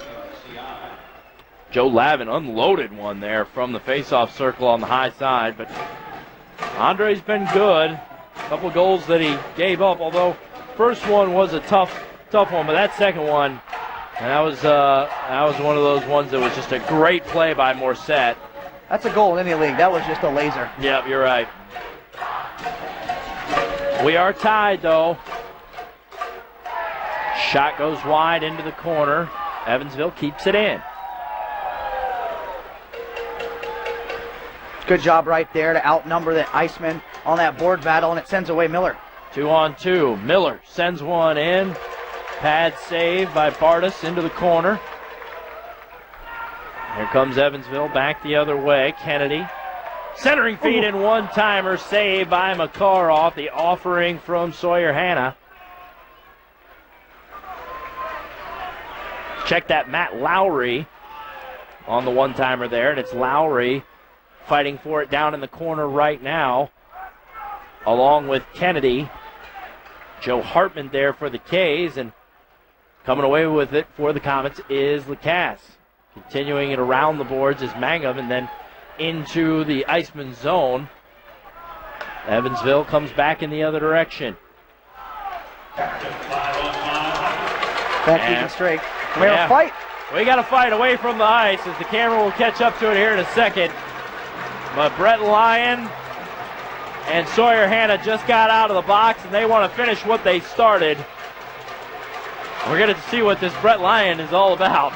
Joe Lavin unloaded one there from the faceoff circle on the high side, but Andre's been good. A couple goals that he gave up, although first one was a tough one, but that second one, and that was one of those ones that was just a great play by Morset. That's a goal in any league. That was just a laser. Yep, you're right. We are tied, though. Shot goes wide into the corner. Evansville keeps it in. Good job right there to outnumber the Icemen on that board battle, and it sends away Miller. 2-on-2. Miller sends one in. Pad save by Bardis into the corner. Here comes Evansville back the other way. Kennedy. Centering feed and one-timer save by Makarov. The offering from Sawyer Hanna. Check that Matt Lowry on the one-timer there, and it's Lowry fighting for it down in the corner right now, along with Kennedy. Joe Hartman there for the K's, and coming away with it for the Komets is Lacasse. Continuing it around the boards is Mangum, and then into the Iceman zone. Evansville comes back in the other direction. Can't keep it straight. We have a fight. We got to fight away from the ice, as the camera will catch up to it here in a second. But Brett Lyon and Sawyer Hanna just got out of the box, and they want to finish what they started. We're going to see what this Brett Lyon is all about.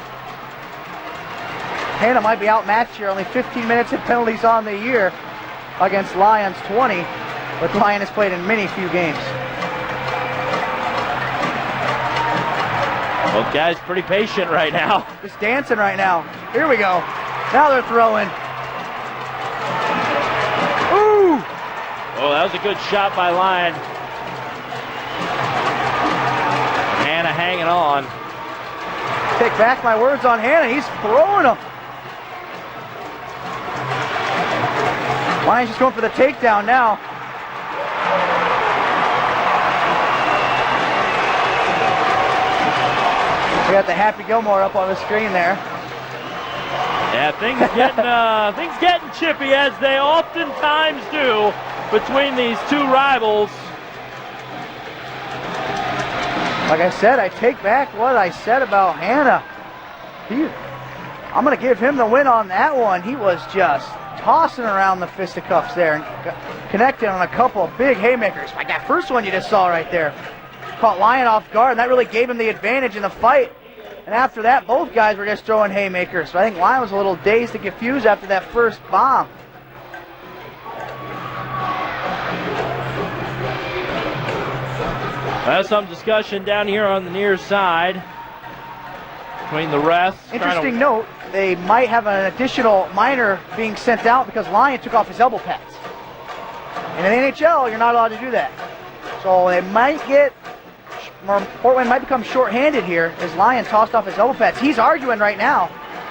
Hanna might be outmatched here. Only 15 minutes of penalties on the year against Lyon's 20. But Lyon has played in many few games. Both guys pretty patient right now. Just dancing right now. Here we go. Now they're throwing. Ooh! Oh, that was a good shot by Lyon. Hanna hanging on. Take back my words on Hanna. He's throwing them. Lyon's just going for the takedown now. We got the Happy Gilmore up on the screen there. Yeah, things getting chippy, as they oftentimes do between these two rivals. Like I said, I take back what I said about Hanna. I'm going to give him the win on that one. He was just tossing around the fisticuffs there and connecting on a couple of big haymakers. Like that first one you just saw right there. Caught Lyon off guard, and that really gave him the advantage in the fight. And after that, both guys were just throwing haymakers. So I think Lyon was a little dazed and confused after that first bomb. There's some discussion down here on the near side between the refs. Interesting note, they might have an additional minor being sent out because Lyon took off his elbow pads. In the NHL, you're not allowed to do that. So they might get, Fort Wayne might become shorthanded here as Lyon tossed off his elbow pads. He's arguing right now.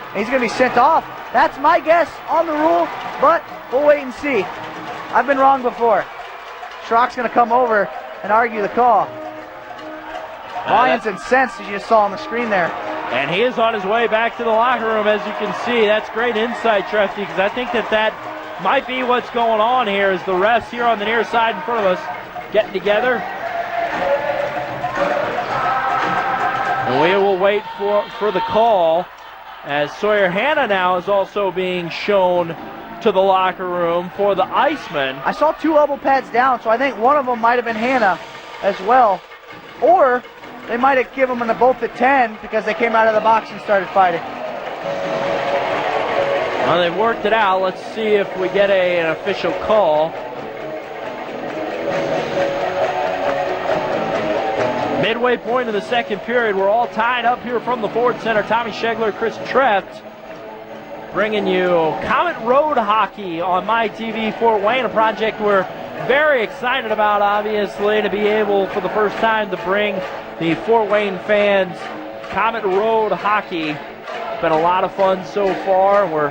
And he's going to be sent off. That's my guess on the rule, but we'll wait and see. I've been wrong before. Schrock's going to come over and argue the call. Lyon's incensed, as you just saw on the screen there. And he is on his way back to the locker room, as you can see. That's great insight, Trefty, because I think that might be what's going on here is the refs here on the near side in front of us getting together. And we will wait for the call as Sawyer Hanna now is also being shown to the locker room for the Icemen. I saw 2 elbow pads down, so I think one of them might have been Hanna as well. Or they might have given them both at 10 because they came out of the box and started fighting. Well, they've worked it out. Let's see if we get an official call. Midway point of the second period, we're all tied up here from the Ford Center. Tommy Schegler, Chris Treft, bringing you Comet Road Hockey on MyTV Fort Wayne, a project we're very excited about, obviously, to be able for the first time to bring the Fort Wayne fans Comet Road Hockey. It's been a lot of fun so far. We're,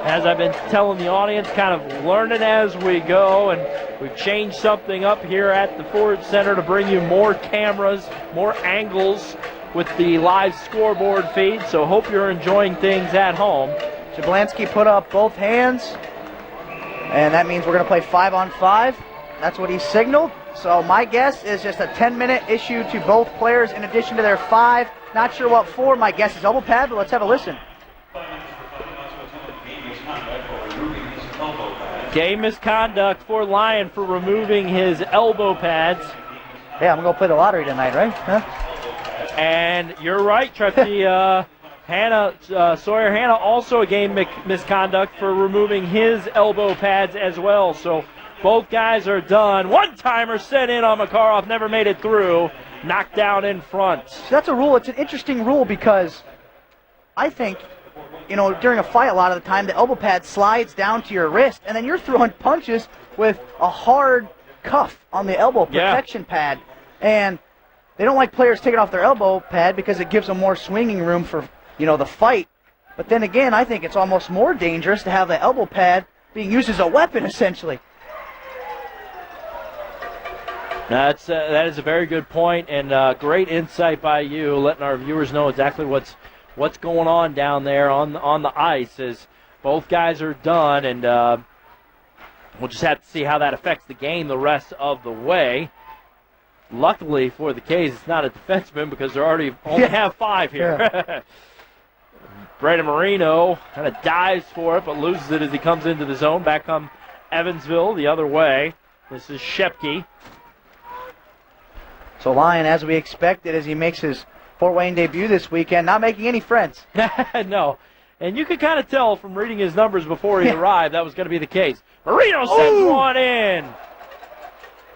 as I've been telling the audience, kind of learning as we go, and we've changed something up here at the Ford Center to bring you more cameras, more angles with the live scoreboard feed, so hope you're enjoying things at home. Jablansky put up both hands, and that means we're going to play 5-on-5. That's what he signaled. So my guess is just a 10-minute issue to both players in addition to their 5. Not sure what for. My guess is elbow pad, but let's have a listen. Game misconduct for Lyon for removing his elbow pads. Hey, I'm going to play the lottery tonight, right? Huh? And you're right, Trefty. Sawyer Hanna also a game misconduct for removing his elbow pads as well. So both guys are done. One-timer sent in on Makarov, never made it through. Knocked down in front. So that's a rule. It's an interesting rule because I think, during a fight a lot of the time, the elbow pad slides down to your wrist, and then you're throwing punches with a hard cuff on the elbow protection pad. And they don't like players taking off their elbow pad because it gives them more swinging room for, the fight. But then again, I think it's almost more dangerous to have the elbow pad being used as a weapon, essentially. That is a very good point, and great insight by you, letting our viewers know exactly what's going on down there on the ice as both guys are done, and we'll just have to see how that affects the game the rest of the way. Luckily for the K's, it's not a defenseman because they only have 5 here. Yeah. Brandon Marino kind of dives for it, but loses it as he comes into the zone. Back come Evansville the other way. This is Shepke. So Lyon, as we expected, as he makes his Fort Wayne debut this weekend, not making any friends. No. And you could kind of tell from reading his numbers before he arrived that was going to be the case. Marino sends one in.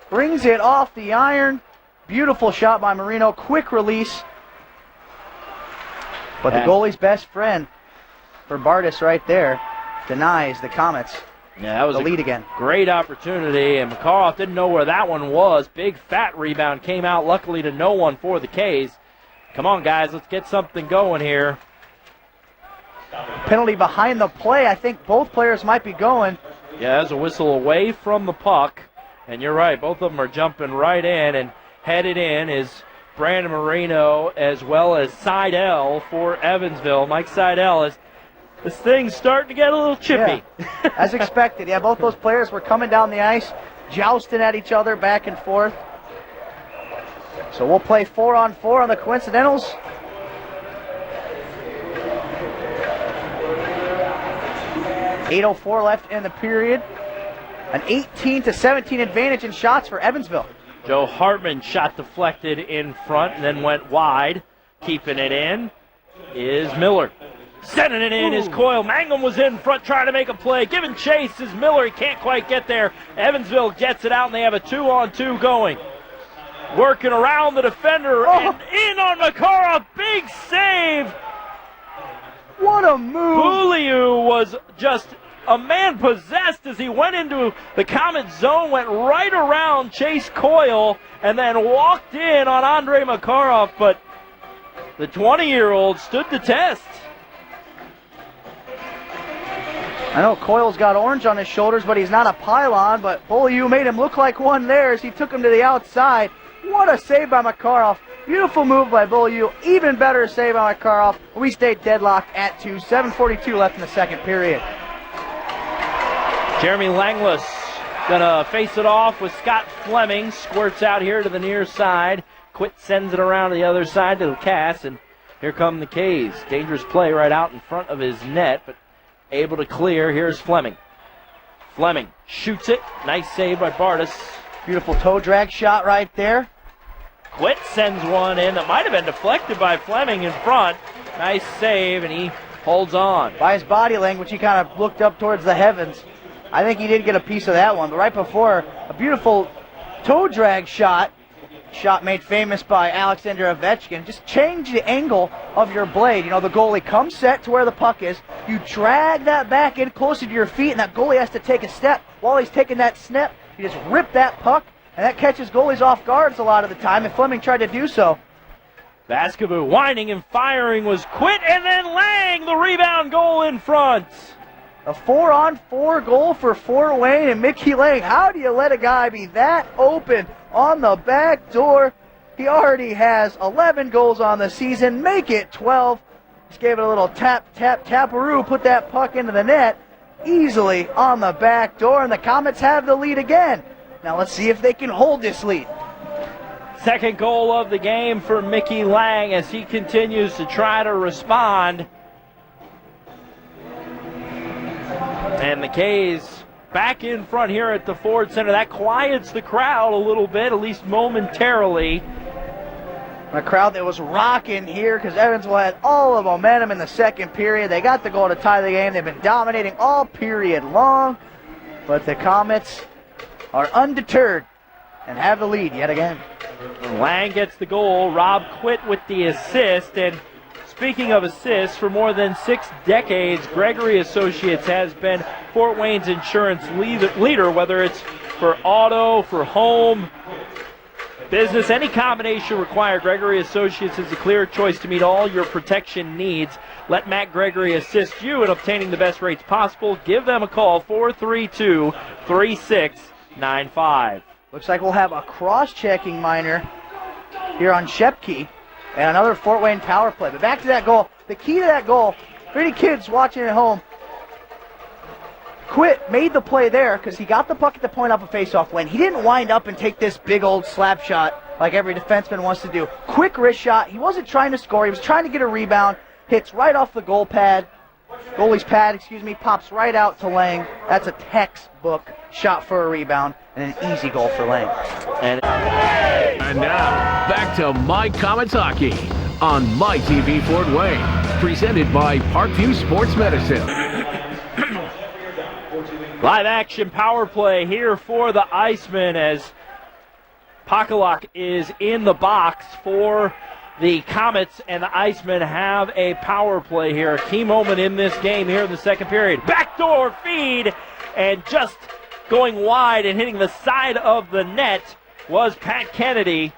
Brings it off the iron. Beautiful shot by Marino. Quick release. But the goalie's best friend for Bardis right there denies the Komets. Yeah, that was the lead again. Great opportunity, and Makarov didn't know where that one was. Big fat rebound came out, luckily to no one for the K's. Come on, guys, let's get something going here. Penalty behind the play. I think both players might be going. Yeah, there's a whistle away from the puck, and you're right, both of them are jumping right in, and headed in is Brandon Marino as well as Seidel for Evansville. Mike Seidel is. This thing's starting to get a little chippy. Yeah. As expected. Yeah, both those players were coming down the ice, jousting at each other back and forth. So we'll play 4-on-4 on the Coincidentals. .804 left in the period. An 18-17 advantage in shots for Evansville. Joe Hartman shot deflected in front and then went wide. Keeping it in is Miller. Sending it in is Coyle. Mangum was in front trying to make a play. Giving chase is Miller. He can't quite get there. Evansville gets it out, and they have a 2-on-2 going. working around the defender and in on Makarov. Big save. What a move. Buliu was just a man possessed as he went into the Komets zone, went right around Chase Coyle, and then walked in on Andrei Makarov, but the 20-year-old stood the test. I know Coyle's got orange on his shoulders, but he's not a pylon, but Buliu made him look like one there as he took him to the outside. What a save by Makarov. Beautiful move by Buliu. Even better save by Makarov. We stayed deadlocked at 2. 7:42 left in the second period. Jeremy Langless gonna face it off with Scott Fleming. Squirts out here to the near side. Kwiet sends it around to the other side to the Cass, and here come the K's. Dangerous play right out in front of his net, but able to clear. Here's Fleming. Fleming shoots it. Nice save by Bartis. Beautiful toe drag shot right there. Kwiet sends one in that might have been deflected by Fleming in front. Nice save, and he holds on. By his body language, he kind of looked up towards the heavens. I think he did get a piece of that one, but right before, a beautiful toe drag shot. Shot made famous by Alexander Ovechkin. Just change the angle of your blade. You know, the goalie comes set to where the puck is. You drag that back in closer to your feet, and that goalie has to take a step. While he's taking that step, you just rip that puck, and that catches goalies off guards a lot of the time, and Fleming tried to do so. Vaskivuo whining and firing was Kwiet, and then Lang, the rebound goal in front. A 4-on-4 goal for Fort Wayne and Mickey Lang. How do you let a guy be that open on the back door? He already has 11 goals on the season. Make it 12. Just gave it a little tap, tap, taparoo. Put that puck into the net easily on the back door, and the Komets have the lead again. Now let's see if they can hold this lead. Second goal of the game for Mickey Lang as he continues to try to respond. And the K's back in front here at the Ford Center. That quiets the crowd a little bit, at least momentarily. A crowd that was rocking here because Evansville had all the momentum in the second period. They got the goal to tie the game. They've been dominating all period long. But the Komets are undeterred and have the lead yet again. Lang gets the goal. Rob Kwiet with the assist. And speaking of assists, for more than 6 decades, Gregory Associates has been Fort Wayne's insurance leader, whether it's for auto, for home, business, any combination required. Gregory Associates is a clear choice to meet all your protection needs. Let Matt Gregory assist you in obtaining the best rates possible. Give them a call, 432-3695. Looks like we'll have a cross-checking minor here on Shepke. And another Fort Wayne power play. But back to that goal. The key to that goal, for any kids watching at home, Kwiet made the play there because he got the puck at the point off a faceoff lane. He didn't wind up and take this big old slap shot like every defenseman wants to do. Quick wrist shot. He wasn't trying to score. He was trying to get a rebound. Hits right off the goalie's pad, pops right out to Lang. That's a textbook shot for a rebound and an easy goal for Lang. And now, back to My Komets Hockey on My TV Fort Wayne, presented by Parkview Sports Medicine. Live action power play here for the Icemen as Pakaluk is in the box for the Komets, and the Icemen have a power play here. A key moment in this game here in the second period. Backdoor feed, and just going wide and hitting the side of the net was Pat Kennedy.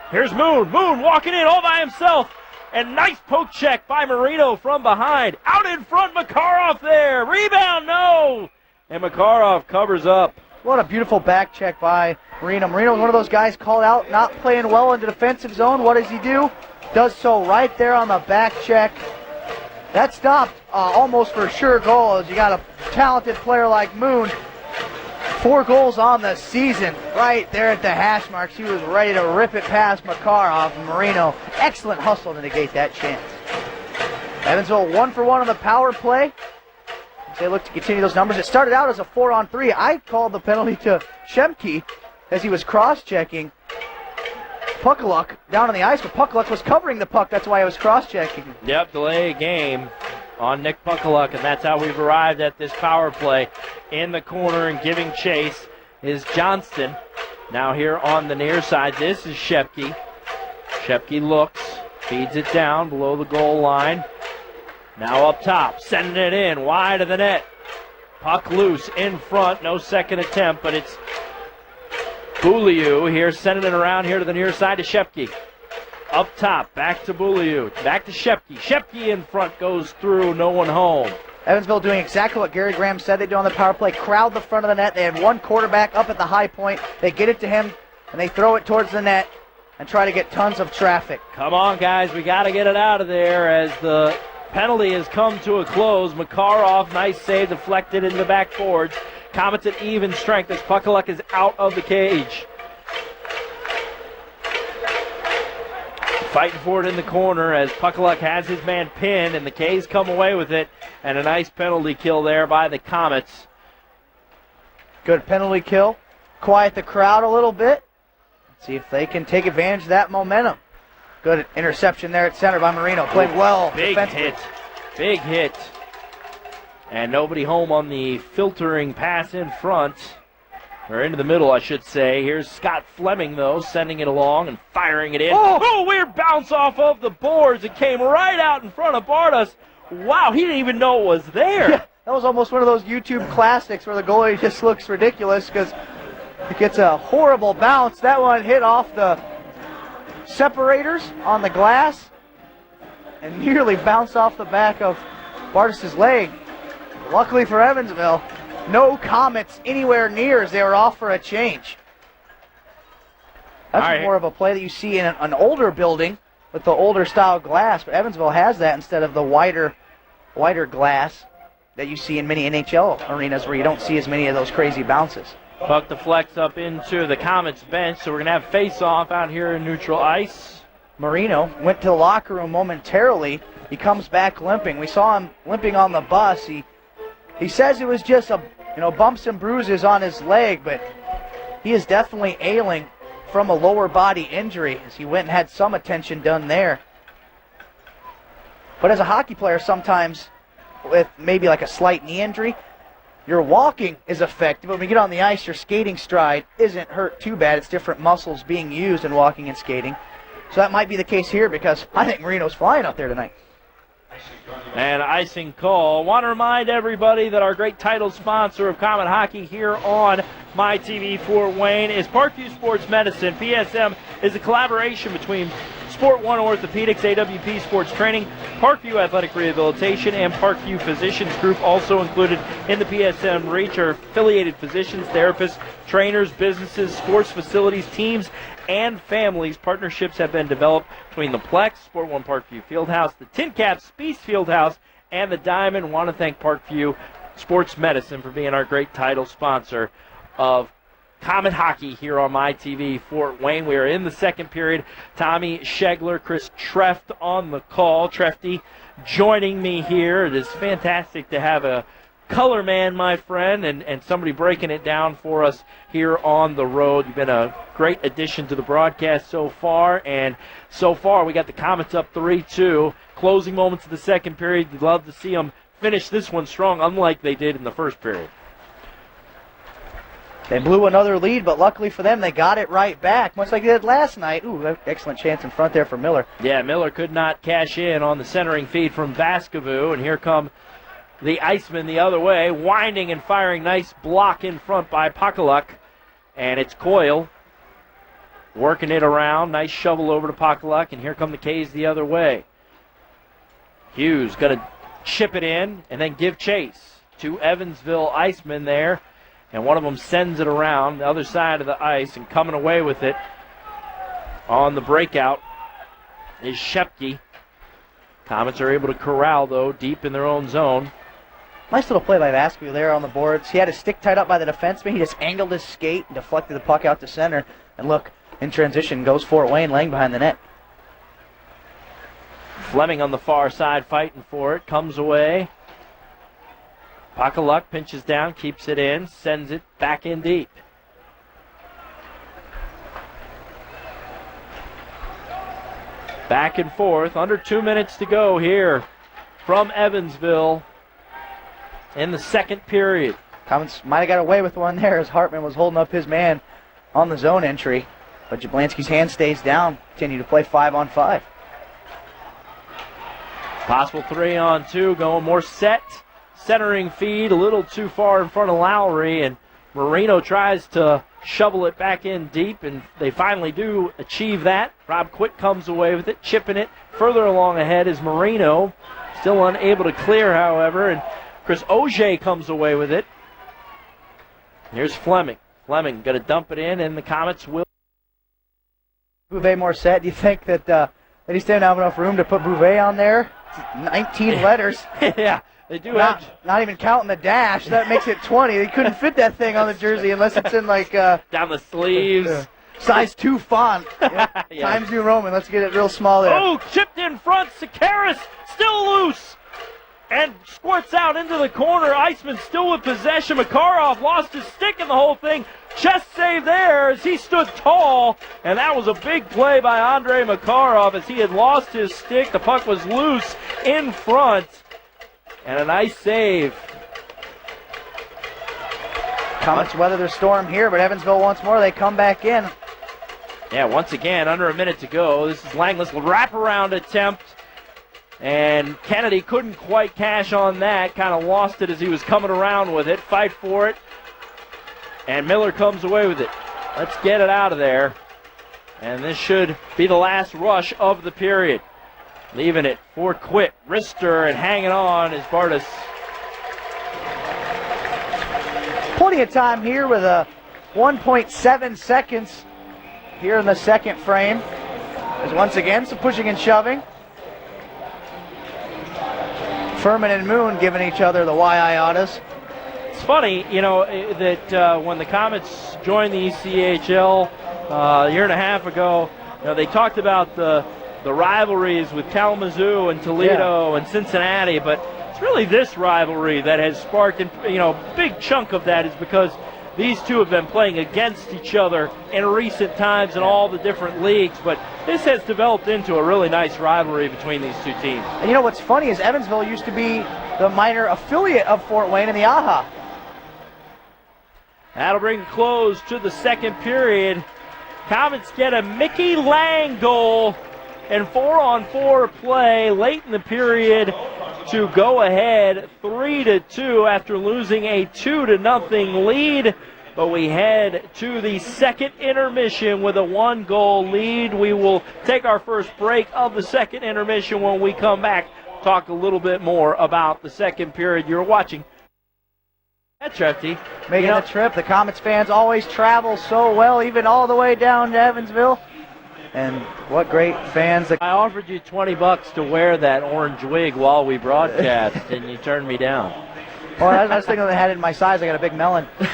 Here's Moon. Moon walking in all by himself. And nice poke check by Marino from behind. Out in front, Makarov there. Rebound, no. And Makarov covers up. What a beautiful back check by Marino. Marino was one of those guys called out, not playing well in the defensive zone. What does he do? Does so right there on the back check. That stopped almost for sure goal as you got a talented player like Moon. 4 goals on the season right there at the hash marks. He was ready to rip it past Makarov. Marino, excellent hustle to negate that chance. Evansville 1-for-1 on the power play. They look to continue those numbers. It started out as a 4-on-3. I called the penalty to Shemke as he was cross-checking Pakaluk down on the ice, but Pakaluk was covering the puck. That's why I was cross-checking. Yep, delay game on Nick Pakaluk, and that's how we've arrived at this power play. In the corner and giving chase is Johnston. Now here on the near side, this is Shepke. Shepke looks, feeds it down below the goal line. Now up top, sending it in, wide of the net. Puck loose in front, no second attempt, but it's Beaulieu here sending it around here to the near side to Shepke. Up top, back to Beaulieu, back to Shepke. Shepke in front, goes through, no one home. Evansville doing exactly what Gary Graham said they do on the power play. Crowd the front of the net. They have one quarterback up at the high point. They get it to him, and they throw it towards the net and try to get tons of traffic. Come on, guys. We got to get it out of there as the penalty has come to a close. Makarov, nice save, deflected into the backboards. Komets at even strength as Puckaluk is out of the cage. Fighting for it in the corner as Puckaluk has his man pinned, and the K's come away with it. And a nice penalty kill there by the Komets. Good penalty kill. Quiet the crowd a little bit. See if they can take advantage of that momentum. Good interception there at center by Marino. Played well. Big hit. Big hit. And nobody home on the filtering pass in front. Or into the middle, I should say. Here's Scott Fleming, though, sending it along and firing it in. Oh, weird bounce off of the boards. It came right out in front of Bardas. Wow, he didn't even know it was there. Yeah, that was almost one of those YouTube classics where the goalie just looks ridiculous because it gets a horrible bounce. That one hit off the separators on the glass and nearly bounced off the back of Bardas' leg. Luckily for Evansville, no Komets anywhere near as they were off for a change. That's more of a play that you see in an older building with the older style glass, but Evansville has that instead of the wider glass that you see in many NHL arenas where you don't see as many of those crazy bounces. Puck deflects up into the Komets bench, so we're going to have face-off out here in neutral ice. Marino went to the locker room momentarily. He comes back limping. We saw him limping on the bus. He says it was just bumps and bruises on his leg, but he is definitely ailing from a lower body injury as he went and had some attention done there. But as a hockey player, sometimes with maybe like a slight knee injury, your walking is effective. When you get on the ice, your skating stride isn't hurt too bad. It's different muscles being used in walking and skating. So that might be the case here because I think Marino's flying out there tonight. And icing call. Want to remind everybody that our great title sponsor of Komet Hockey here on MyTV Fort Wayne is Parkview Sports Medicine. PSM is a collaboration between Sport One Orthopedics, AWP Sports Training, Parkview Athletic Rehabilitation, and Parkview Physicians Group. Also included in the PSM reach are affiliated physicians, therapists, trainers, businesses, sports facilities, teams, and families. Partnerships have been developed between the Plex, Sport One Parkview Fieldhouse, the Tin Cap Spiece Fieldhouse, and the Diamond. Want to thank Parkview Sports Medicine for being our great title sponsor of Komet Hockey here on MyTV Fort Wayne. We are in the second period. Tommy Shegler, Chris Treft on the call. Trefty joining me here. It is fantastic to have a color man, my friend, and somebody breaking it down for us here on the road. You've been a great addition to the broadcast so far, and so far we got the Komets up 3-2. Closing moments of the second period. You'd love to see them finish this one strong, unlike they did in the first period. They blew another lead, but luckily for them, they got it right back, much like they did last night. Ooh, excellent chance in front there for Miller. Yeah, Miller could not cash in on the centering feed from Vaskivuo, and here come the Icemen the other way, winding and firing. Nice block in front by Puckaluk, and it's Coyle working it around. Nice shovel over to Puckaluk, and here come the K's the other way. Hughes going to chip it in and then give chase to Evansville Icemen there. And one of them sends it around the other side of the ice, and coming away with it on the breakout is Shepke. Komets are able to corral, though, deep in their own zone. Nice little play by Vaskivuo there on the boards. He had his stick tied up by the defenseman. He just angled his skate and deflected the puck out to center. And look, in transition, goes Fort Wayne laying behind the net. Fleming on the far side fighting for it. Comes away. Puckaluk pinches down, keeps it in, sends it back in deep. Back and forth, under 2 minutes to go here from Evansville in the second period. Komets might have got away with one there as Hartman was holding up his man on the zone entry. But Jablansky's hand stays down. Continue to play 5-on-5. Possible 3-on-2, going more set. Centering feed a little too far in front of Lowry, and Marino tries to shovel it back in deep, and they finally do achieve that. Rob Kwiet comes away with it, chipping it. Further along ahead is Marino, still unable to clear, however, and Chris Auger comes away with it. Here's Fleming. Fleming going to dump it in, and the Komets will. Bouvet more set. Do you think that they just didn't have enough room to put Bouvet on there? It's 19 letters. Yeah, they do have. Not even counting the dash. That makes it 20. They couldn't fit that thing on the jersey unless it's in like down the sleeves. Size 2 font. Yeah. Times New Roman. Let's get it real small there. Oh, chipped in front. Sakaris still loose. And squirts out into the corner. Icemen still with possession. Makarov lost his stick in the whole thing. Chest save there as he stood tall. And that was a big play by Andrei Makarov as he had lost his stick. The puck was loose in front. And a nice save. Komets weather their storm here, but Evansville once more. They come back in. Yeah, once again, under a minute to go. This is Langley's wraparound attempt. And Kennedy couldn't quite cash on that. Kind of lost it as he was coming around with it. Fight for it. And Miller comes away with it. Let's get it out of there. And this should be the last rush of the period. Leaving it for Kwiet. Rister and hanging on is Bartas. Plenty of time here with a 1.7 seconds here in the second frame. There's once again some pushing and shoving. Furman and Moon giving each other the Y-iotas. It's funny, you know, that when the Komets joined the ECHL a year and a half ago, you know, they talked about the rivalries with Kalamazoo and Toledo and Cincinnati, but it's really this rivalry that has sparked, and you know, a big chunk of that is because these two have been playing against each other in recent times in all the different leagues, but this has developed into a really nice rivalry between these two teams. And you know what's funny is Evansville used to be the minor affiliate of Fort Wayne in the AHA. That'll bring a close to the second period. Komets get a Mickey Lang goal and 4-on-4 play late in the period to go ahead 3-2 after losing a 2-0 lead. But we head to the second intermission with a 1-goal lead. We will take our first break of the second intermission. When we come back, talk a little bit more about the second period. You're watching that Trefty. Making the trip. The Komets fans always travel so well, even all the way down to Evansville. And what great fans. I offered you $20 to wear that orange wig while we broadcast, and you turned me down. Well, I was thinking they had it in my size. I got a big melon. All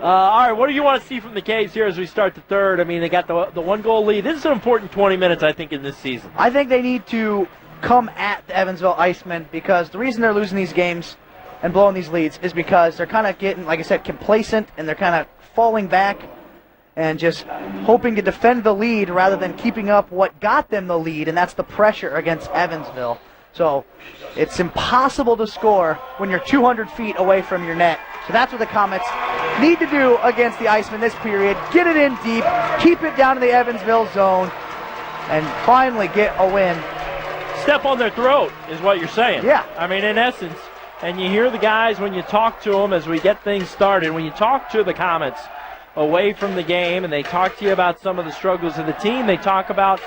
right, what do you want to see from the Caves here as we start the third? I mean, they got the 1-goal lead. This is an important 20 minutes, I think, in this season. I think they need to come at the Evansville Icemen, because the reason they're losing these games and blowing these leads is because they're kind of getting, like I said, complacent, and they're kind of falling back and just hoping to defend the lead rather than keeping up what got them the lead, and that's the pressure against Evansville. So it's impossible to score when you're 200 feet away from your net. So that's what the Komets need to do against the Icemen this period. Get it in deep, keep it down to the Evansville zone, and finally get a win. Step on their throat is what you're saying. Yeah. I mean, in essence, and you hear the guys when you talk to them as we get things started, when you talk to the Komets away from the game and they talk to you about some of the struggles of the team, they talk about,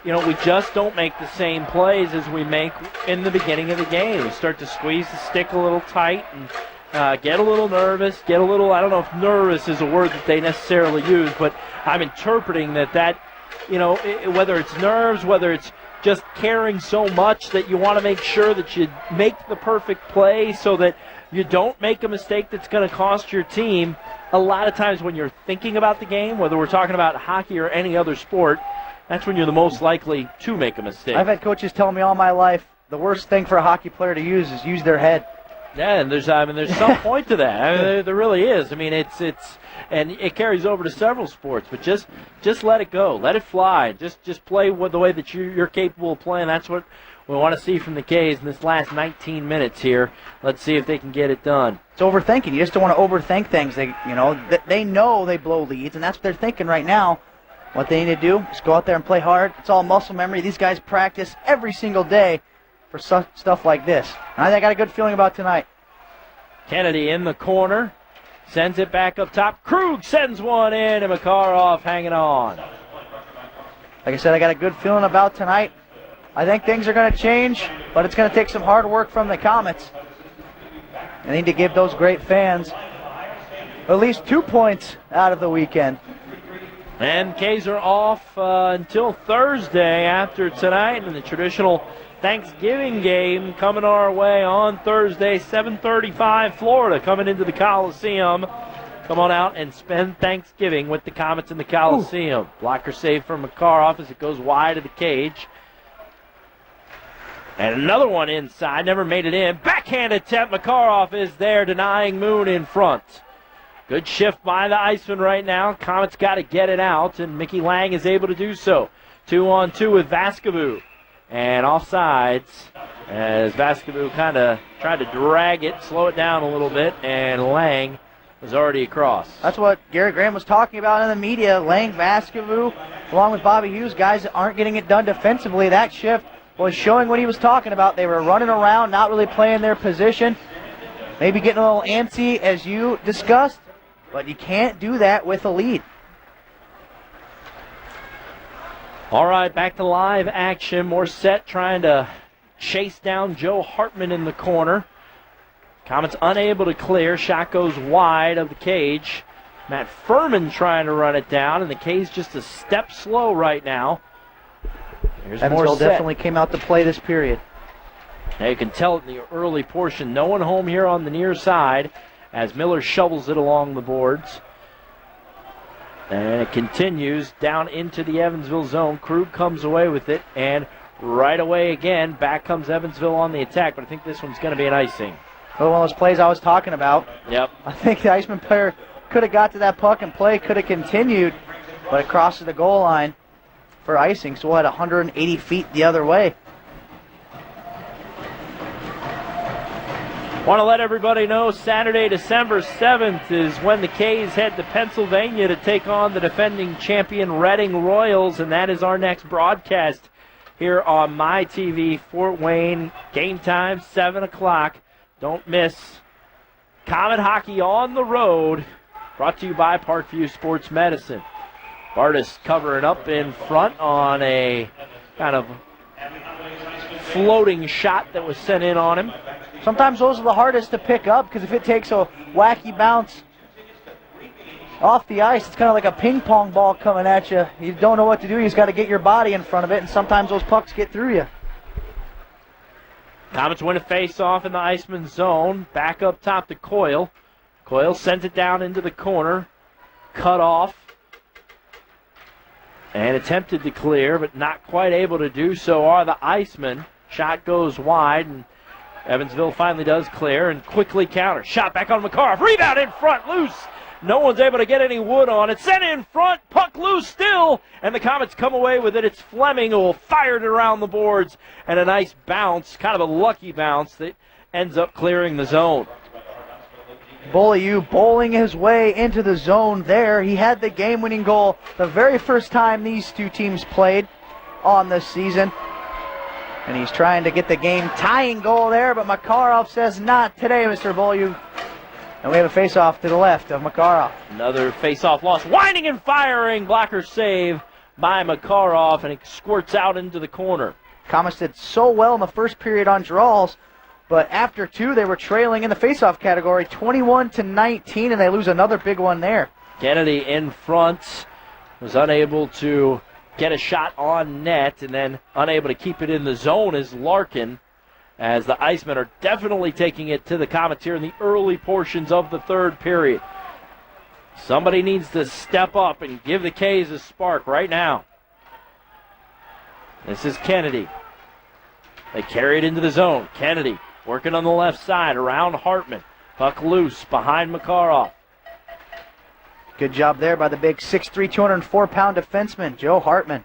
you know, we just don't make the same plays as we make in the beginning of the game. We start to squeeze the stick a little tight and get a little nervous, get a little, I don't know if nervous is a word that they necessarily use, but I'm interpreting that, you know, whether it's nerves, whether it's just caring so much that you want to make sure that you make the perfect play so that you don't make a mistake that's going to cost your team. A lot of times when you're thinking about the game, whether we're talking about hockey or any other sport, that's when you're the most likely to make a mistake. I've had coaches tell me all my life the worst thing for a hockey player to use is use their head. Yeah, and there's some point to that. I mean, there really is. I mean, it's and it carries over to several sports. But just let it go, let it fly. Just play the way that you're capable of playing. That's what we want to see from the K's in this last 19 minutes here. Let's see if they can get it done. It's overthinking. You just don't want to overthink things. They know they blow leads, and that's what they're thinking right now. What they need to do is go out there and play hard. It's all muscle memory. These guys practice every single day for stuff like this. And I got a good feeling about tonight. Kennedy in the corner. Sends it back up top. Krug sends one in, and Makarov hanging on. Like I said, I got a good feeling about tonight. I think things are going to change, but it's going to take some hard work from the Komets. They need to give those great fans at least 2 points out of the weekend. And K's are off until Thursday after tonight, and the traditional Thanksgiving game coming our way on Thursday, 7:35, Florida coming into the Coliseum. Come on out and spend Thanksgiving with the Komets in the Coliseum. Blocker save from Makarov as it goes wide of the cage. And another one inside, never made it in. Backhand attempt, Makarov is there, denying Moon in front. Good shift by the Icemen right now. Komets got to get it out, and Mickey Lang is able to do so. 2-on-2 with Vaskivuo. And offsides as Vaskivuo kind of tried to drag it, slow it down a little bit, and Lang was already across. That's what Gary Graham was talking about in the media. Lang, Vaskivuo, along with Bobby Hughes, guys that aren't getting it done defensively. That shift was showing what he was talking about. They were running around, not really playing their position, maybe getting a little antsy, as you discussed, but you can't do that with a lead. All right, back to live action. Morissette trying to chase down Joe Hartman in the corner. Komets unable to clear. Shot goes wide of the cage. Matt Furman trying to run it down, and the K's just a step slow right now. Here's Evansville Morissette. definitely came out to play this period. Now you can tell it in the early portion. No one home here on the near side as Miller shovels it along the boards. And it continues down into the Evansville zone. Krug comes away with it, and right away again, back comes Evansville on the attack, but I think this one's going to be an icing. Well, one of those plays I was talking about. Yep. I think the Iceman player could have got to that puck and play could have continued, but it crosses the goal line for icing, so we'll head 180 feet the other way. Want to let everybody know Saturday, December 7th is when the K's head to Pennsylvania to take on the defending champion Reading Royals, and that is our next broadcast here on My TV Fort Wayne. Game time, 7 o'clock. Don't miss Komet Hockey on the road, brought to you by Parkview Sports Medicine. Bartis covering up in front on a kind of floating shot that was sent in on him. Sometimes those are the hardest to pick up because if it takes a wacky bounce off the ice, it's kind of like a ping pong ball coming at you. You don't know what to do. You just got to get your body in front of it, and sometimes those pucks get through you. Komets win a face-off in the Iceman zone. Back up top to Coyle. Coyle sends it down into the corner. Cut off. And attempted to clear, but not quite able to do so are the Icemen. Shot goes wide, and Evansville finally does clear and quickly counter. Shot back on Makarov. Rebound in front, loose. No one's able to get any wood on it. Sent in front, puck loose still, and the Komets come away with it. It's Fleming who will fire it around the boards, and a nice bounce, kind of a lucky bounce that ends up clearing the zone. Beaulieu bowling his way into the zone there. He had the game-winning goal the very first time these two teams played on this season. And he's trying to get the game-tying goal there, but Makarov says not today, Mr. Beaulieu. And we have a face-off to the left of Makarov. Another face-off loss. Winding and firing. Blocker save by Makarov, and it squirts out into the corner. Komets did so well in the first period on draws, but after two, they were trailing in the face-off category, 21-19, and they lose another big one there. Kennedy in front was unable to get a shot on net, and then unable to keep it in the zone is Larkin, as the Icemen are definitely taking it to the Komets here in the early portions of the third period. Somebody needs to step up and give the K's a spark right now. This is Kennedy. They carry it into the zone. Kennedy Working on the left side around Hartman. Puck loose behind Makarov. Good job there by the big 6'3", 204-pound defenseman, Joe Hartman.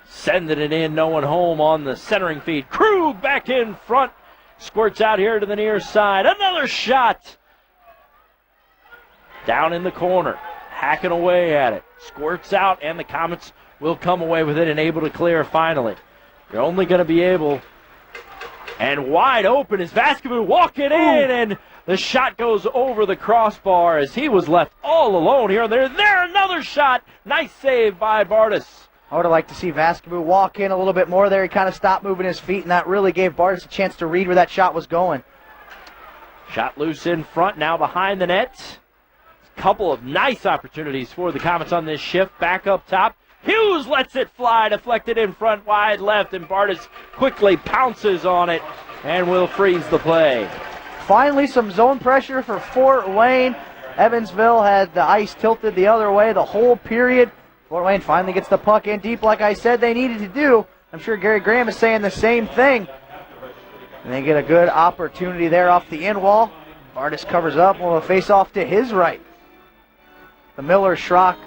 Sending it in, no one home on the centering feed. Krug back in front. Squirts out here to the near side. Another shot. Down in the corner. Hacking away at it. Squirts out, and the Komets will come away with it and able to clear finally. You're only going to be able. And wide open is Vaskivuo walking in, and the shot goes over the crossbar as he was left all alone here. There, another shot. Nice save by Bartis. I would have liked to see Vaskivuo walk in a little bit more there. He kind of stopped moving his feet, and that really gave Bartis a chance to read where that shot was going. Shot loose in front, now behind the net. Couple of nice opportunities for the Komets on this shift. Back up top. Hughes lets it fly, deflected in front, wide left, and Bartis quickly pounces on it and will freeze the play. Finally, some zone pressure for Fort Wayne. Evansville had the ice tilted the other way the whole period. Fort Wayne finally gets the puck in deep like I said they needed to do. I'm sure Gary Graham is saying the same thing. And they get a good opportunity there off the end wall. Bartis covers up, will face off to his right. The Miller-Schrock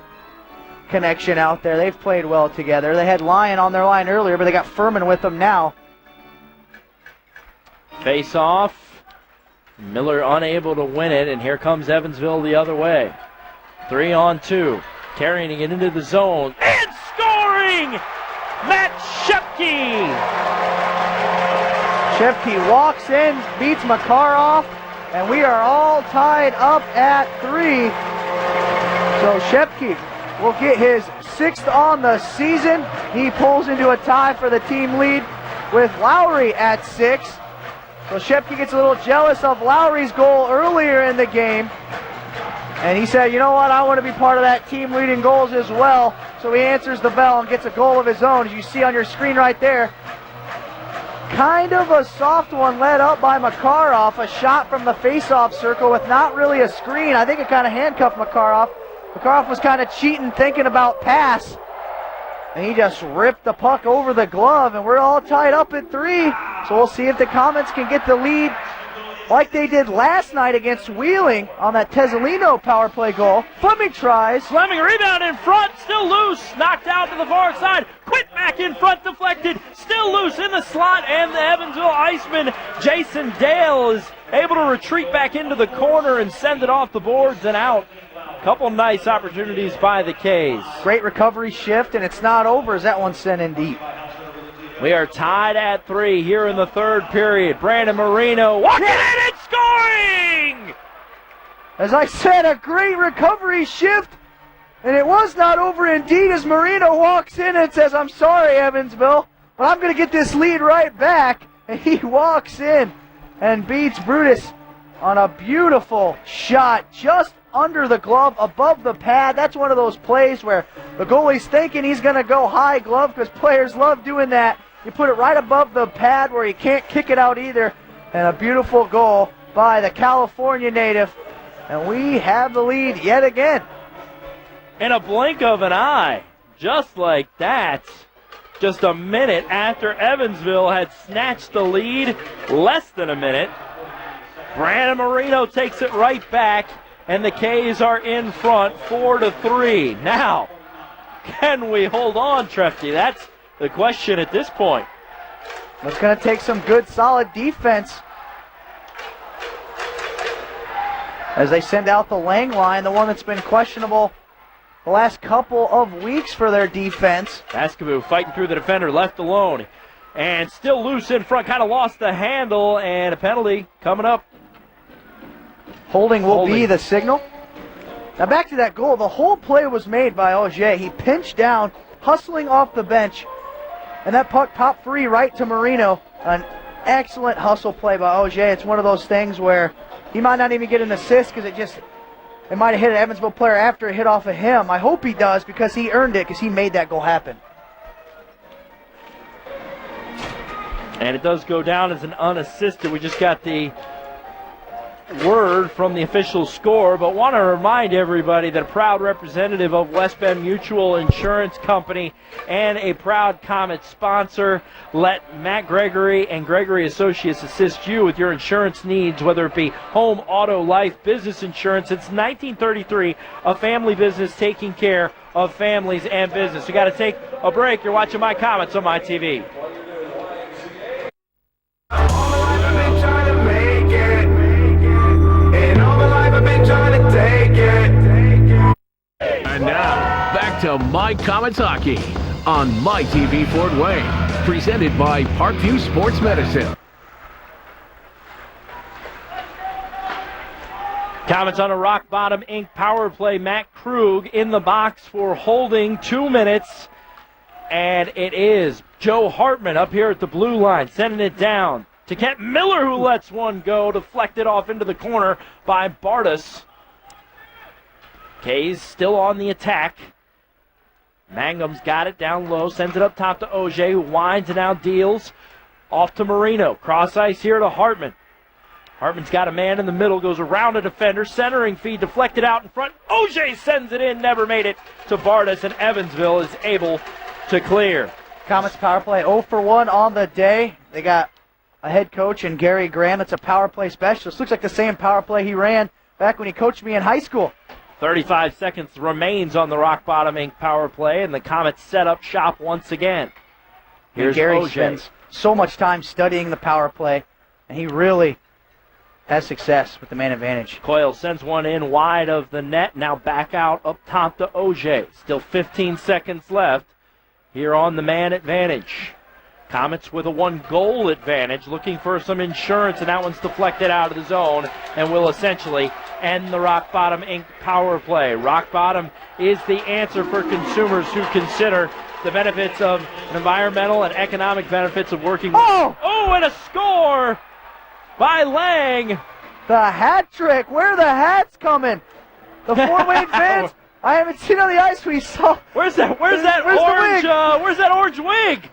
connection out there. They've played well together. They had Lyon on their line earlier, but they got Furman with them now. Face off. Miller unable to win it, and here comes Evansville the other way. 3-on-2. Carrying it into the zone. And scoring! Matt Shepke! Shepke walks in, beats Makarov, and we are all tied up at 3. So Shepke will get his 6th on the season. He pulls into a tie for the team lead with Lowry at 6. So Shepke gets a little jealous of Lowry's goal earlier in the game. And he said, you know what, I want to be part of that team leading goals as well. So he answers the bell and gets a goal of his own, as you see on your screen right there. Kind of a soft one led up by Makarov. A shot from the face-off circle with not really a screen. I think it kind of handcuffed Makarov. Makarov was kind of cheating, thinking about pass. And he just ripped the puck over the glove, and we're all tied up at 3. So we'll see if the Komets can get the lead like they did last night against Wheeling on that Tezzolino power play goal. Fleming tries. Fleming rebound in front, still loose, knocked out to the far side. Kwiet back in front, deflected, still loose in the slot, and the Evansville Iceman, Jason Dale, is able to retreat back into the corner and send it off the boards and out. Couple nice opportunities by the K's. Great recovery shift, and it's not over as that one's sent in deep. We are tied at 3 here in the third period. Brandon Marino walking in and scoring! As I said, a great recovery shift, and it was not over indeed as Marino walks in and says, I'm sorry, Evansville, but I'm going to get this lead right back. And he walks in and beats Brutus on a beautiful shot just under the glove, above the pad. That's one of those plays where the goalie's thinking he's going to go high glove because players love doing that. You put it right above the pad where you can't kick it out either. And a beautiful goal by the California native. And we have the lead yet again. In a blink of an eye, just like that, just a minute after Evansville had snatched the lead, less than a minute, Brandon Marino takes it right back, and the K's are in front 4-3. Now, can we hold on, Trefty? That's the question at this point. It's going to take some good, solid defense as they send out the Lang line, the one that's been questionable the last couple of weeks for their defense. Vaskivuo fighting through the defender, left alone, and still loose in front, kind of lost the handle, and a penalty coming up. Holding will be the signal. Now back to that goal. The whole play was made by Auger. He pinched down, hustling off the bench, and that puck popped free right to Marino. An excellent hustle play by Auger. It's one of those things where he might not even get an assist because it might have hit an Evansville player after it hit off of him. I hope he does because he earned it because he made that goal happen. And it does go down as an unassisted. We just got the word from the official score, but want to remind everybody that a proud representative of West Bend Mutual Insurance Company and a proud Komets sponsor, let Matt Gregory and Gregory Associates assist you with your insurance needs, whether it be home, auto, life, business insurance. It's 1933, a family business taking care of families and business. We got to take a break. You're watching My Komets on My TV. And now, back to My Komets Hockey on My TV Fort Wayne, presented by Parkview Sports Medicine. Komets on a Rock Bottom Inc. power play. Matt Krug in the box for holding 2 minutes. And it is Joe Hartman up here at the blue line, sending it down to Kent Miller, who lets one go, deflected off into the corner by Bartas. K's still on the attack. Mangum's got it down low, sends it up top to Auger, who winds and now deals off to Marino. Cross ice here to Hartman. Hartman's got a man in the middle, goes around a defender, centering feed, deflected out in front. Auger sends it in, never made it to Bartas, and Evansville is able to clear. Komets power play 0 for 1 on the day. They got a head coach in Gary Graham that's a power play specialist. Looks like the same power play he ran back when he coached me in high school. 35 seconds remains on the Rock Bottom Inc. power play, and the Komets set up shop once again. Here's Gary Auger. spends so much time studying the power play, and he really has success with the man advantage. Coyle sends one in wide of the net. Now back out up top to Auger. Still 15 seconds left here on the man advantage. Komets with a 1-goal advantage, looking for some insurance, and that one's deflected out of the zone and will essentially end the Rock Bottom Inc. power play. Rock Bottom is the answer for consumers who consider the benefits of environmental and economic benefits of working. Oh, and a score by Lang. The hat trick. Where are the hats coming? The Fort Wayne fans. I haven't seen on the ice. We saw. Where's that orange? Where's that orange wig?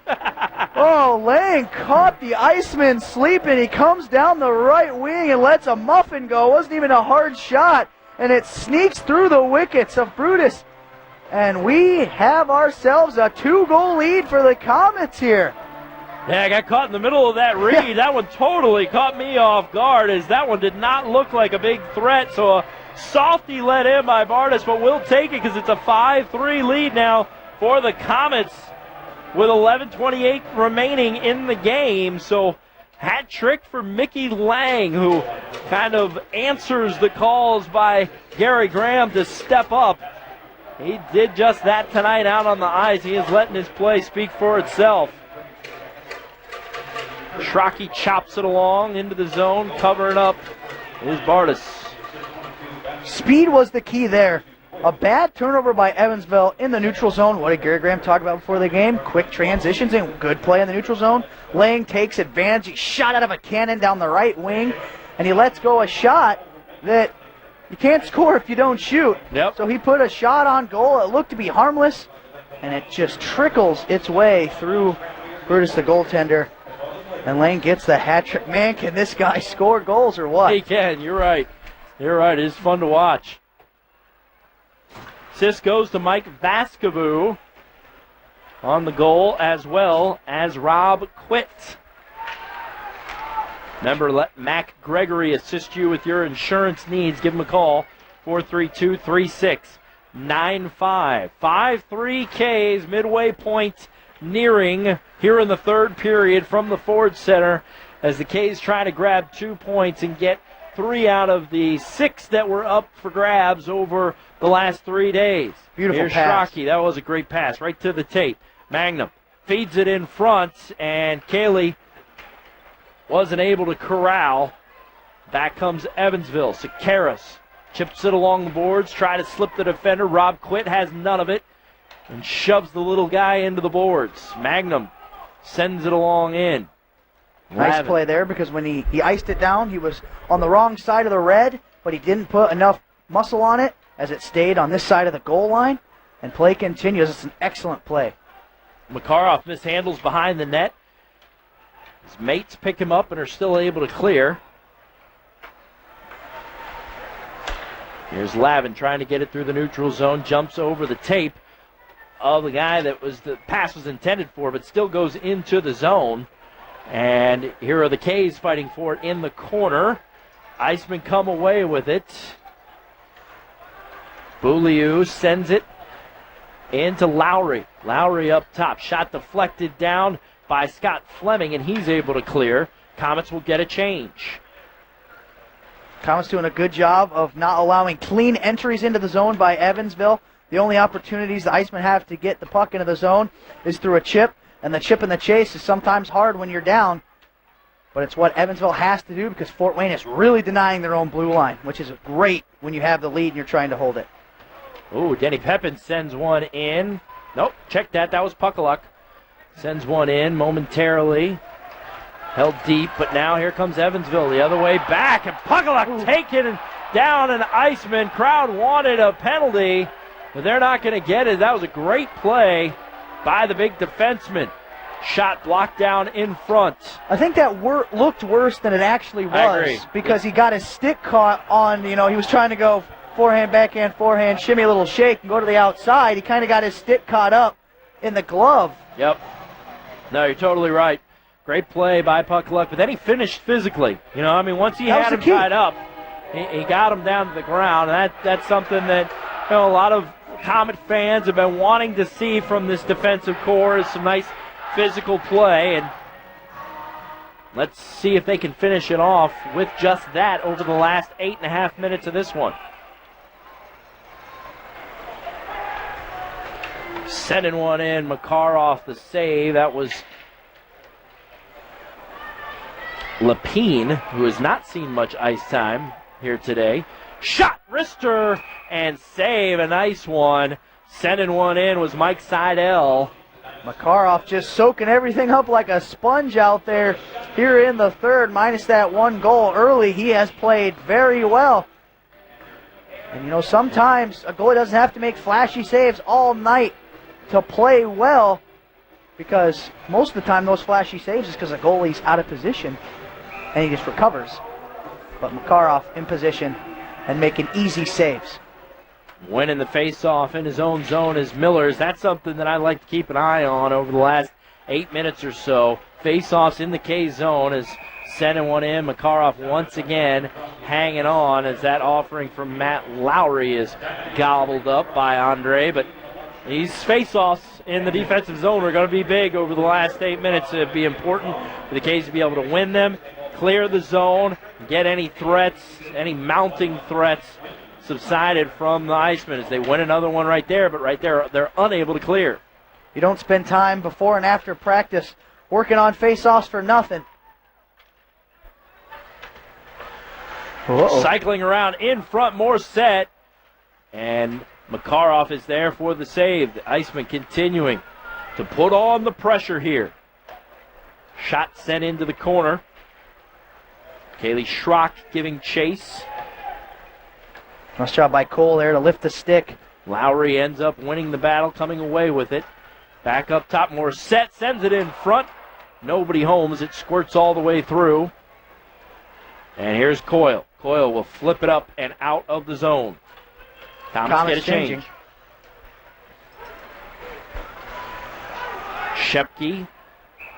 Oh, Lang caught the Icemen sleeping. He comes down the right wing and lets a muffin go. It wasn't even a hard shot, and it sneaks through the wickets of Brutus. And we have ourselves a 2-goal lead for the Komets here. Yeah, I got caught in the middle of that read. That one totally caught me off guard, as that one did not look like a big threat. So a softy let in by Bartas, but we'll take it because it's a 5-3 lead now for the Komets with 11:28 remaining in the game. So hat trick for Mickey Lang, who kind of answers the calls by Gary Graham to step up. He did just that tonight out on the ice. He is letting his play speak for itself. Schrocky chops it along into the zone, covering up is Bartas. Speed was the key there. A bad turnover by Evansville in the neutral zone. What did Gary Graham talk about before the game? Quick transitions and good play in the neutral zone. Lang takes advantage. He shot out of a cannon down the right wing, and he lets go a shot that you can't score if you don't shoot. Yep. So he put a shot on goal. It looked to be harmless, and it just trickles its way through Brutus, the goaltender. And Lang gets the hat trick. Man, can this guy score goals or what? He can. You're right. You're right. It's fun to watch. Assist goes to Mike Vaskivuo on the goal, as well as Rob Kwiet. Remember, let Mac Gregory assist you with your insurance needs. Give him a call, 432-3695. 5-3 Ks, midway point nearing here in the third period from the Ford Center, as the Ks try to grab 2 points and get 3 out of the 6 that were up for grabs over the last 3 days. Beautiful Here's pass. Schrocky. That was a great pass right to the tape. Magnum feeds it in front, and Cayley wasn't able to corral. Back comes Evansville. Sakaris chips it along the boards, try to slip the defender. Rob Kwiet has none of it and shoves the little guy into the boards. Magnum sends it along in. Nice play there, because when he iced it down, he was on the wrong side of the red, but he didn't put enough muscle on it as it stayed on this side of the goal line, and play continues. It's an excellent play. Makarov mishandles behind the net. His mates pick him up and are still able to clear. Here's Lavin trying to get it through the neutral zone, jumps over the tape of the guy that the pass was intended for, but still goes into the zone. And here are the K's fighting for it in the corner. Icemen come away with it. Beaulieu sends it into Lowry. Lowry up top. Shot deflected down by Scott Fleming, and he's able to clear. Komets will get a change. Komets doing a good job of not allowing clean entries into the zone by Evansville. The only opportunities the Icemen have to get the puck into the zone is through a chip, and the chip in the chase is sometimes hard when you're down, but it's what Evansville has to do because Fort Wayne is really denying their own blue line, which is great when you have the lead and you're trying to hold it. Ooh, Denny Pepin sends one in. Nope, check that. That was Puckaluk. Sends one in momentarily. Held deep, but now here comes Evansville the other way back, and Puckaluk taken down an Iceman. Crowd wanted a penalty, but they're not going to get it. That was a great play by the big defenseman. Shot blocked down in front. I think that looked worse than it actually was because he got his stick caught on, he was trying to go forehand, backhand, shimmy, a little shake, and go to the outside. He kind of got his stick caught up in the glove. Yep. No, you're totally right. Great play by Puckaluk, but then he finished physically. Once he had him tied up, he got him down to the ground. And that's something that a lot of Komet fans have been wanting to see from this defensive core, is some nice physical play. And let's see if they can finish it off with just that over the last 8.5 minutes of this one. Sending one in, Makarov the save. That was Lapine, who has not seen much ice time here today. Shot, wrister, and save. A nice one. Sending one in was Mike Seidel. Makarov just soaking everything up like a sponge out there here in the third, minus that one goal early. He has played very well. And, sometimes a goalie doesn't have to make flashy saves all night to play well, because most of the time those flashy saves is because the goalie's out of position and he just recovers. But Makarov in position and making easy saves. Winning the face-off in his own zone is Millers. That's something that I like to keep an eye on over the last 8 minutes or so. Face-offs in the K zone is sending one in. Makarov once again hanging on as that offering from Matt Lowry is gobbled up by Andre. But these face-offs in the defensive zone are going to be big over the last 8 minutes. It'd be important for the K's to be able to win them, clear the zone, get any threats, any mounting threats subsided from the Icemen as they win another one right there, but right there they're unable to clear. You don't spend time before and after practice working on face-offs for nothing. Uh-oh. Cycling around in front, more set, and Makarov is there for the save. The Icemen continuing to put on the pressure here. Shot sent into the corner. Kaylee Schrock giving chase. Nice job by Cole there to lift the stick. Lowry ends up winning the battle, coming away with it. Back up top, more set, sends it in front. Nobody home as it squirts all the way through. And here's Coyle. Coyle will flip it up and out of the zone. Komets get a change. Shepke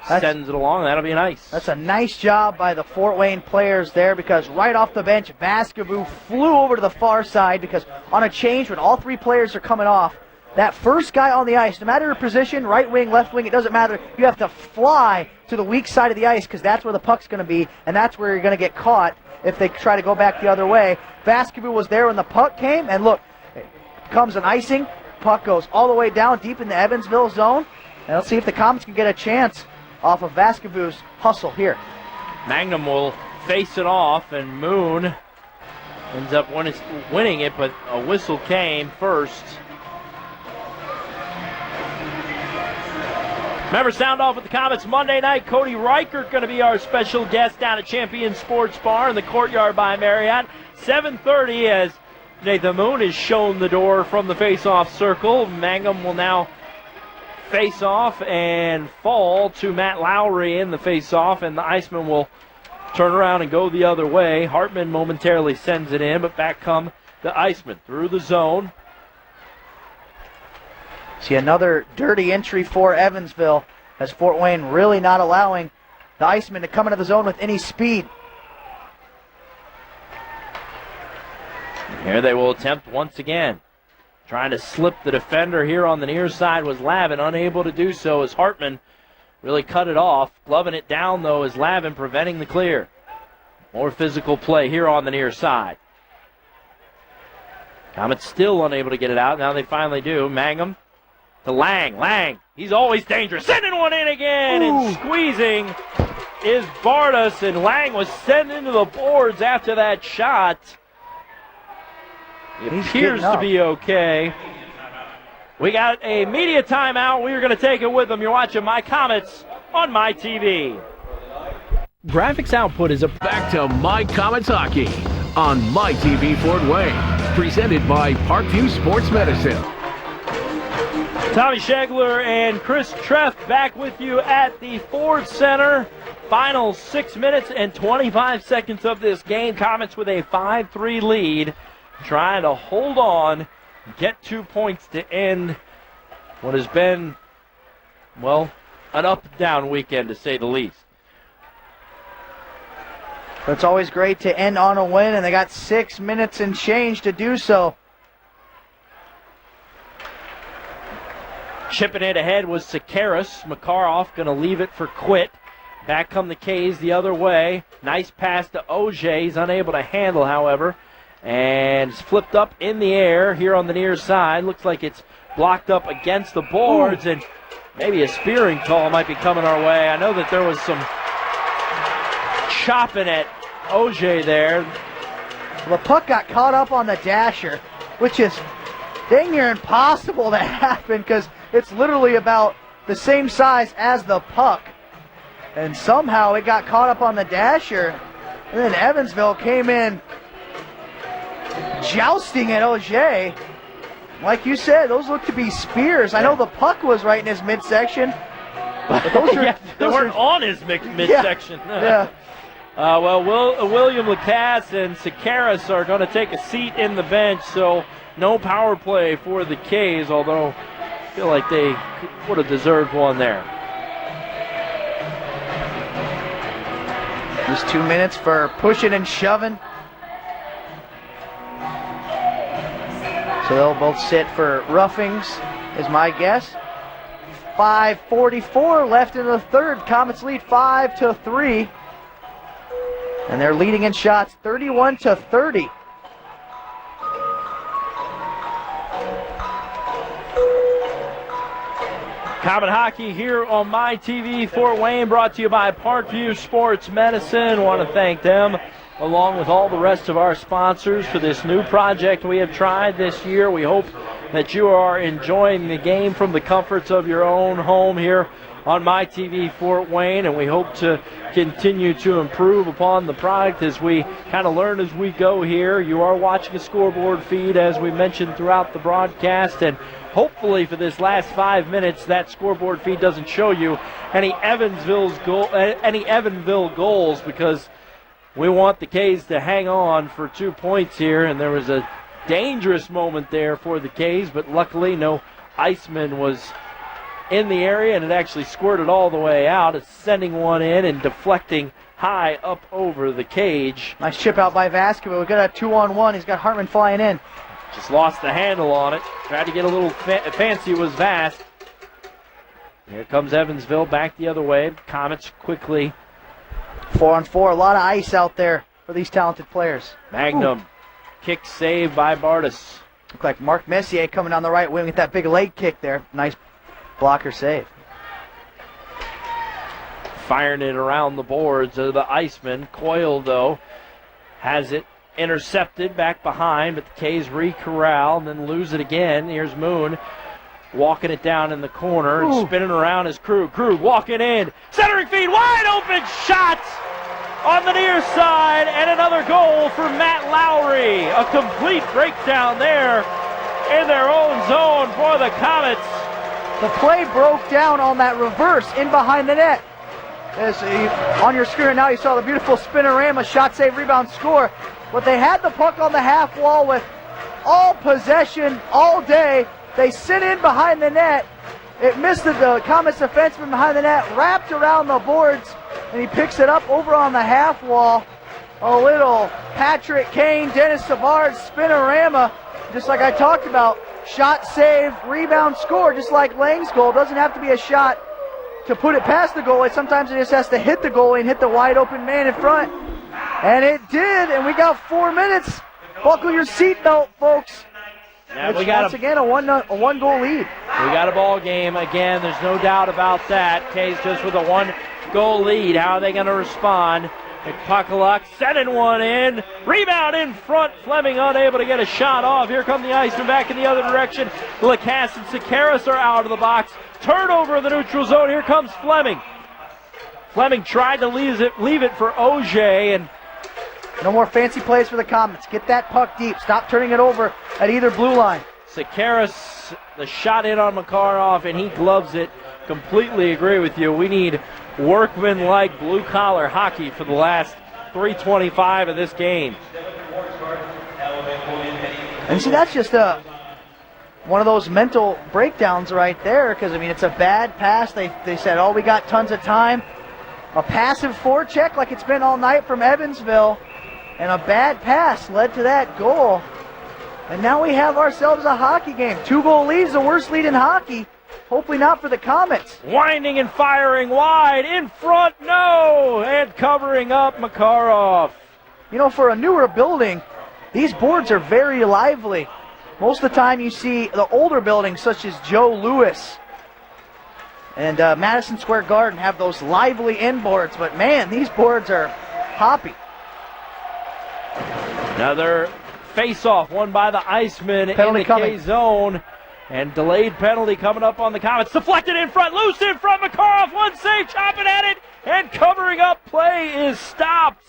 sends it along. That'll be nice. That's a nice job by the Fort Wayne players there, because right off the bench, Vaskivuo flew over to the far side, because on a change when all three players are coming off, that first guy on the ice, no matter your position, right wing, left wing, it doesn't matter. You have to fly to the weak side of the ice, because that's where the puck's going to be, and that's where you're going to get caught if they try to go back the other way. Vaskivuo was there when the puck came, and look, it comes an icing. Puck goes all the way down deep in the Evansville zone, and let's see if the Komets can get a chance off of Vaskivuo's hustle here. Magnum will face it off, and Moon ends up winning it, but a whistle came first. Remember, sound off with the Komets Monday night. Cody Reichert going to be our special guest down at Champion Sports Bar in the Courtyard by Marriott. 7:30 as Nathan Moon is shown the door from the face-off circle. Mangum will now face off and fall to Matt Lowry in the face-off, and the Iceman will turn around and go the other way. Hartman momentarily sends it in, but back come the Icemen through the zone. See another dirty entry for Evansville, as Fort Wayne really not allowing the Icemen to come into the zone with any speed. Here they will attempt once again. Trying to slip the defender here on the near side was Lavin, unable to do so as Hartman really cut it off. Gloving it down, though, is Lavin, preventing the clear. More physical play here on the near side. Komets still unable to get it out. Now they finally do. Mangum to Lang. Lang, he's always dangerous. Sending one in again. Ooh. And squeezing is Bardas, and Lang was sent into the boards after that shot. It appears to be okay. We got a media timeout. We're going to take it with them. You're watching My Komets on My TV. Graphics output is back to My Komets Hockey on My TV Fort Wayne. Presented by Parkview Sports Medicine. Tommy Shegler and Chris Treff back with you at the Ford Center. Final 6 minutes and 25 seconds of this game. Komets with a 5-3 lead. Trying to hold on, get 2 points to end what has been, well, an up-and-down weekend to say the least. But it's always great to end on a win, and they got 6 minutes and change to do so. Chipping it ahead was Sakaris. Makarov going to leave it for Kwiet. Back come the K's the other way. Nice pass to Auger. He's unable to handle, however. And it's flipped up in the air here on the near side. Looks like it's blocked up against the boards. Ooh. And maybe a spearing call might be coming our way. I know that there was some chopping at Auger there. The puck got caught up on the dasher, which is dang near impossible to happen because it's literally about the same size as the puck. And somehow it got caught up on the dasher. And then Evansville came in jousting at Auger. Like you said, those look to be spears. I know the puck was right in his midsection. But those are, they weren't on his midsection. Yeah. William Lacasse and Sakaris are going to take a seat in the bench, so no power play for the K's, although I feel like they would have deserved one there. Just 2 minutes for pushing and shoving. So they'll both sit for roughings, is my guess. 5:44 left in the third. Komets lead 5-3. And they're leading in shots 31-30. Komet Hockey here on My TV Fort Wayne, brought to you by Parkview Sports Medicine. Want to thank them, along with all the rest of our sponsors, for this new project we have tried this year. We hope that you are enjoying the game from the comforts of your own home here on My TV Fort Wayne, and we hope to continue to improve upon the product as we kind of learn as we go here. You are watching a scoreboard feed, as we mentioned throughout the broadcast, and hopefully for this last 5 minutes that scoreboard feed doesn't show you any Evansville goals, because we want the K's to hang on for 2 points here. And there was a dangerous moment there for the K's, but luckily no Iceman was in the area, and it actually squirted all the way out. It's sending one in and deflecting high up over the cage. Nice chip out by Vaskivuo. We got a 2-on-1. He's got Hartman flying in. Just lost the handle on it. Tried to get a little fancy, was Vast. Here comes Evansville back the other way. Komets quickly. 4-on-4. A lot of ice out there for these talented players. Magnum. Kick save by Bardas. Look like Mark Messier coming down the right wing with that big leg kick there. Nice blocker save. Firing it around the boards of the Icemen. Coyle, though, has it intercepted back behind, but the K's re-corral and then lose it again. Here's Moon walking it down in the corner and spinning around his Krug. Krug walking in, centering feed, wide open shot on the near side, and another goal for Matt Lowry. A complete breakdown there in their own zone for the Komets. The play broke down on that reverse in behind the net. On your screen now, you saw the beautiful spinorama, shot, save, rebound, score. But they had the puck on the half wall with all possession all day. They sit in behind the net. It missed the Komets defenseman behind the net, wrapped around the boards, and he picks it up over on the half wall. A little Patrick Kane, Dennis Savard spinorama, just like I talked about. Shot, save, rebound, score, just like Lang's goal. Doesn't have to be a shot to put it past the goalie. Sometimes it just has to hit the goalie and hit the wide open man in front. And it did, and we got 4 minutes. Buckle your seatbelt, folks. Yeah, we got once again a one-goal lead. We got a ball game again. There's no doubt about that. K's just with a one-goal lead. How are they going to respond? McPuckaluk sending one in. Rebound in front. Fleming unable to get a shot off. Here come the Icemen back in the other direction. Lacasse and Sakaris are out of the box. Turnover in the neutral zone. Here comes Fleming. Fleming tried to leave it for Auger, and no more fancy plays for the Komets. Get that puck deep. Stop turning it over at either blue line. Sakaris, the shot in on Makarov, and he gloves it. Completely agree with you. We need workman-like blue-collar hockey for the last 3:25 of this game. And see, that's just one of those mental breakdowns right there, because, I mean, it's a bad pass. They said, oh, we got tons of time. A passive forecheck like it's been all night from Evansville. And a bad pass led to that goal. And now we have ourselves a hockey game. 2-goal lead's the worst lead in hockey. Hopefully not for the Komets. Winding and firing wide. In front, no! And covering up Makarov. You know, for a newer building, these boards are very lively. Most of the time you see the older buildings such as Joe Louis and Madison Square Garden have those lively inboards. But, man, these boards are hoppy. Another face-off won by the Icemen in the K zone. And delayed penalty coming up on the Komets. Deflected in front, loose in front. Makarov, one save, chopping at it. And covering up play is stopped.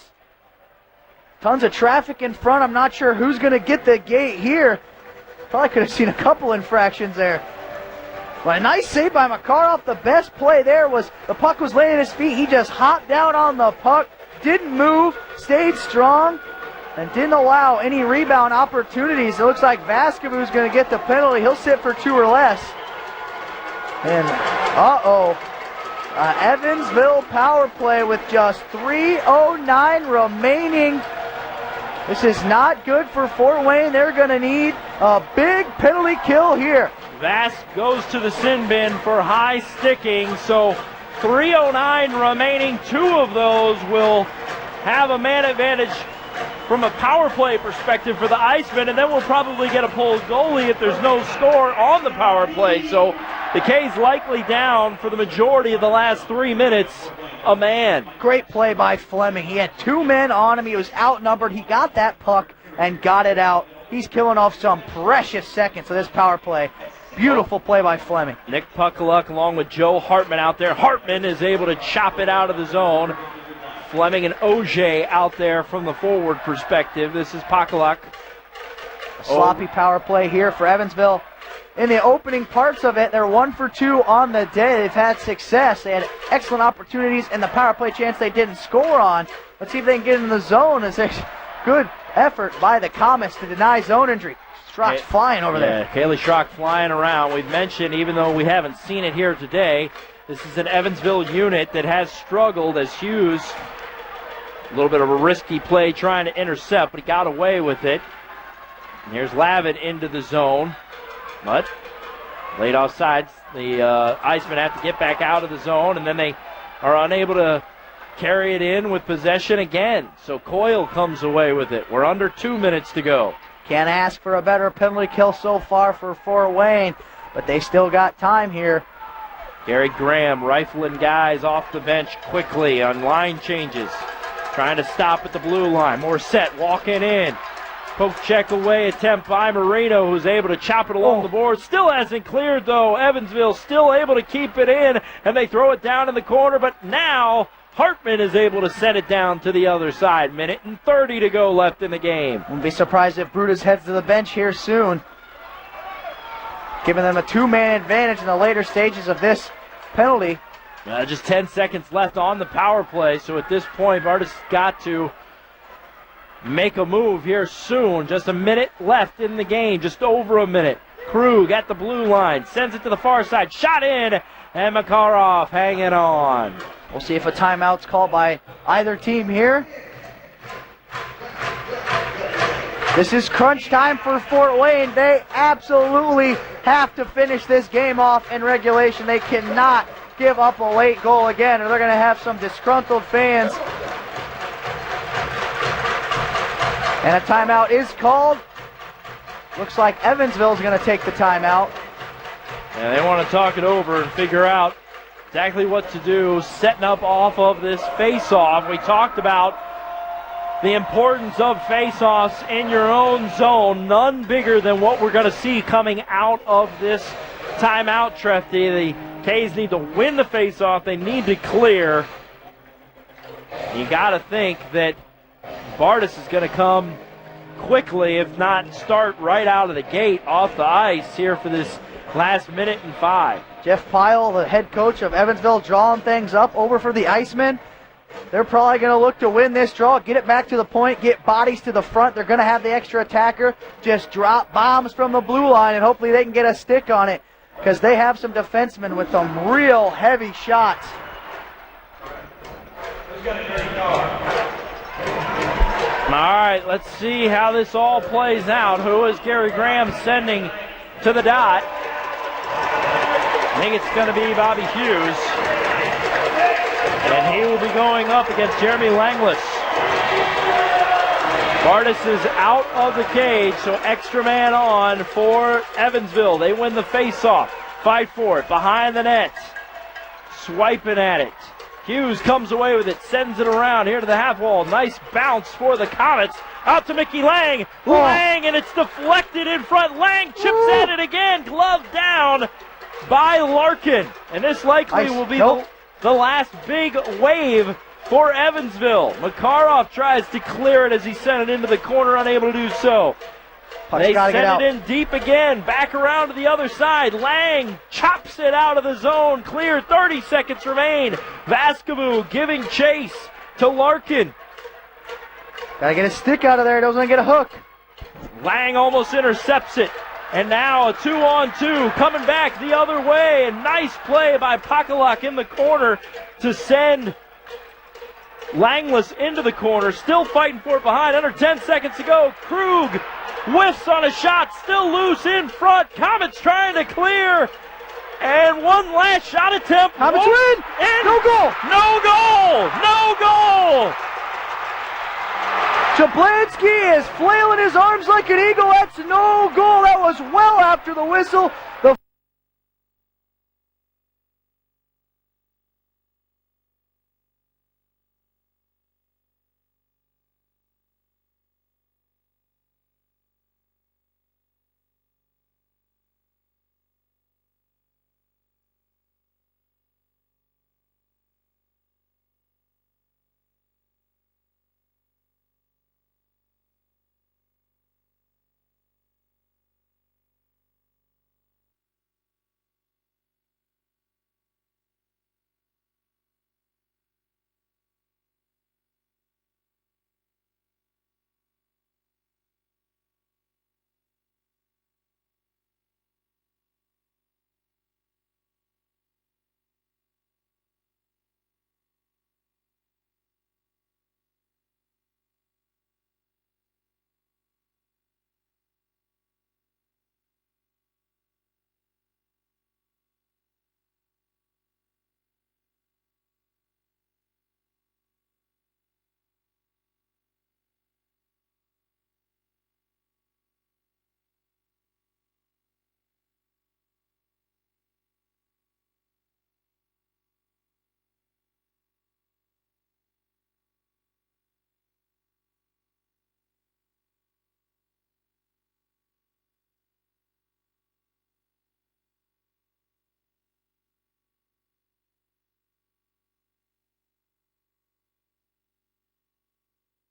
Tons of traffic in front. I'm not sure who's going to get the gate here. Probably could have seen a couple infractions there. But a nice save by Makarov. The best play there was the puck was laying at his feet. He just hopped down on the puck, didn't move, stayed strong, and didn't allow any rebound opportunities. It looks like Vaskivuo is going to get the penalty. He'll sit for 2 or less. And, Evansville power play with just 3:09 remaining. This is not good for Fort Wayne. They're going to need a big penalty kill here. Vask goes to the sin bin for high sticking, so 3:09 remaining. 2 of those will have a man advantage from a power play perspective for the Icemen, and then we'll probably get a pulled goalie if there's no score on the power play. So the K's likely down for the majority of the last 3 minutes, a man. Great play by Fleming. He had 2 men on him. He was outnumbered. He got that puck and got it out. He's killing off some precious seconds of this power play. Beautiful play by Fleming. Nick Puckaluk along with Joe Hartman out there. Hartman is able to chop it out of the zone. Fleming and Auger out there from the forward perspective. This is Puckaluk. Sloppy power play here for Evansville. In the opening parts of it, they're 1 for 2 on the day. They've had success. They had excellent opportunities in the power play chance they didn't score on. Let's see if they can get in the zone. It's a good effort by the Komets to deny zone entry. Schrock's flying over there. Kaylee Schrock flying around. We've mentioned, even though we haven't seen it here today, this is an Evansville unit that has struggled as Hughes. A little bit of a risky play trying to intercept, but he got away with it. And here's Lavin into the zone. But laid offside. The Icemen have to get back out of the zone, and then they are unable to carry it in with possession again. So Coyle comes away with it. We're under 2 minutes to go. Can't ask for a better penalty kill so far for Fort Wayne, but they still got time here. Gary Graham rifling guys off the bench quickly on line changes. Trying to stop at the blue line. More set, walking in. Poke check away attempt by Marino, who's able to chop it along the board. Still hasn't cleared, though. Evansville still able to keep it in, and they throw it down in the corner. But now Hartman is able to set it down to the other side. 1:30 to go left in the game. Wouldn't be surprised if Brutus heads to the bench here soon, giving them a 2-man advantage in the later stages of this penalty. Just 10 seconds left on the power play, so at this point, Bartis got to make a move here soon. Just a minute left in the game, just over a minute. Krug at the blue line, sends it to the far side, shot in, and Makarov hanging on. We'll see if a timeout's called by either team here. This is crunch time for Fort Wayne. They absolutely have to finish this game off in regulation. They cannot give up a late goal again, or they're going to have some disgruntled fans. And a timeout is called. Looks like Evansville is going to take the timeout. And they want to talk it over and figure out exactly what to do, setting up off of this face-off. We talked about the importance of face-offs in your own zone. None bigger than what we're going to see coming out of this timeout, Trefty. The K's need to win the face-off. They need to clear. You got to think that Bardis is going to come quickly, if not start right out of the gate off the ice here for this last minute and 5. Jeff Pyle, the head coach of Evansville, drawing things up over for the Icemen. They're probably going to look to win this draw, get it back to the point, get bodies to the front. They're going to have the extra attacker just drop bombs from the blue line, and hopefully they can get a stick on it, because they have some defensemen with some real heavy shots. All right, let's see how this all plays out. Who is Gary Graham sending to the dot? I think it's going to be Bobby Hughes. And he will be going up against Jeremy Langlis. Bardis is out of the cage, so extra man on for Evansville. They win the face-off. Fight for it. Behind the net. Swiping at it. Hughes comes away with it, sends it around here to the half wall. Nice bounce for the Komets. Out to Mickey Lang. Lang, and it's deflected in front. Lang chips at it again. Glove down by Larkin. And this likely will be the last big wave for Evansville. Makarov tries to clear it as he sent it into the corner, unable to do so. They send it in deep again, back around to the other side. Lang chops it out of the zone, clear, 30 seconds remain. Vaskivuo giving chase to Larkin. Gotta get a stick out of there, doesn't get a hook. Lang almost intercepts it. And now a 2-on-2 coming back the other way. And nice play by Pakalak in the corner to send Langlis into the corner. Still fighting for it behind. Under 10 seconds to go. Krug whiffs on a shot. Still loose in front. Komets trying to clear. And one last shot attempt. Komets win. And no goal. No goal. No goal. Jablonski is flailing his arms like an eagle. That's no goal. That was well after the whistle. The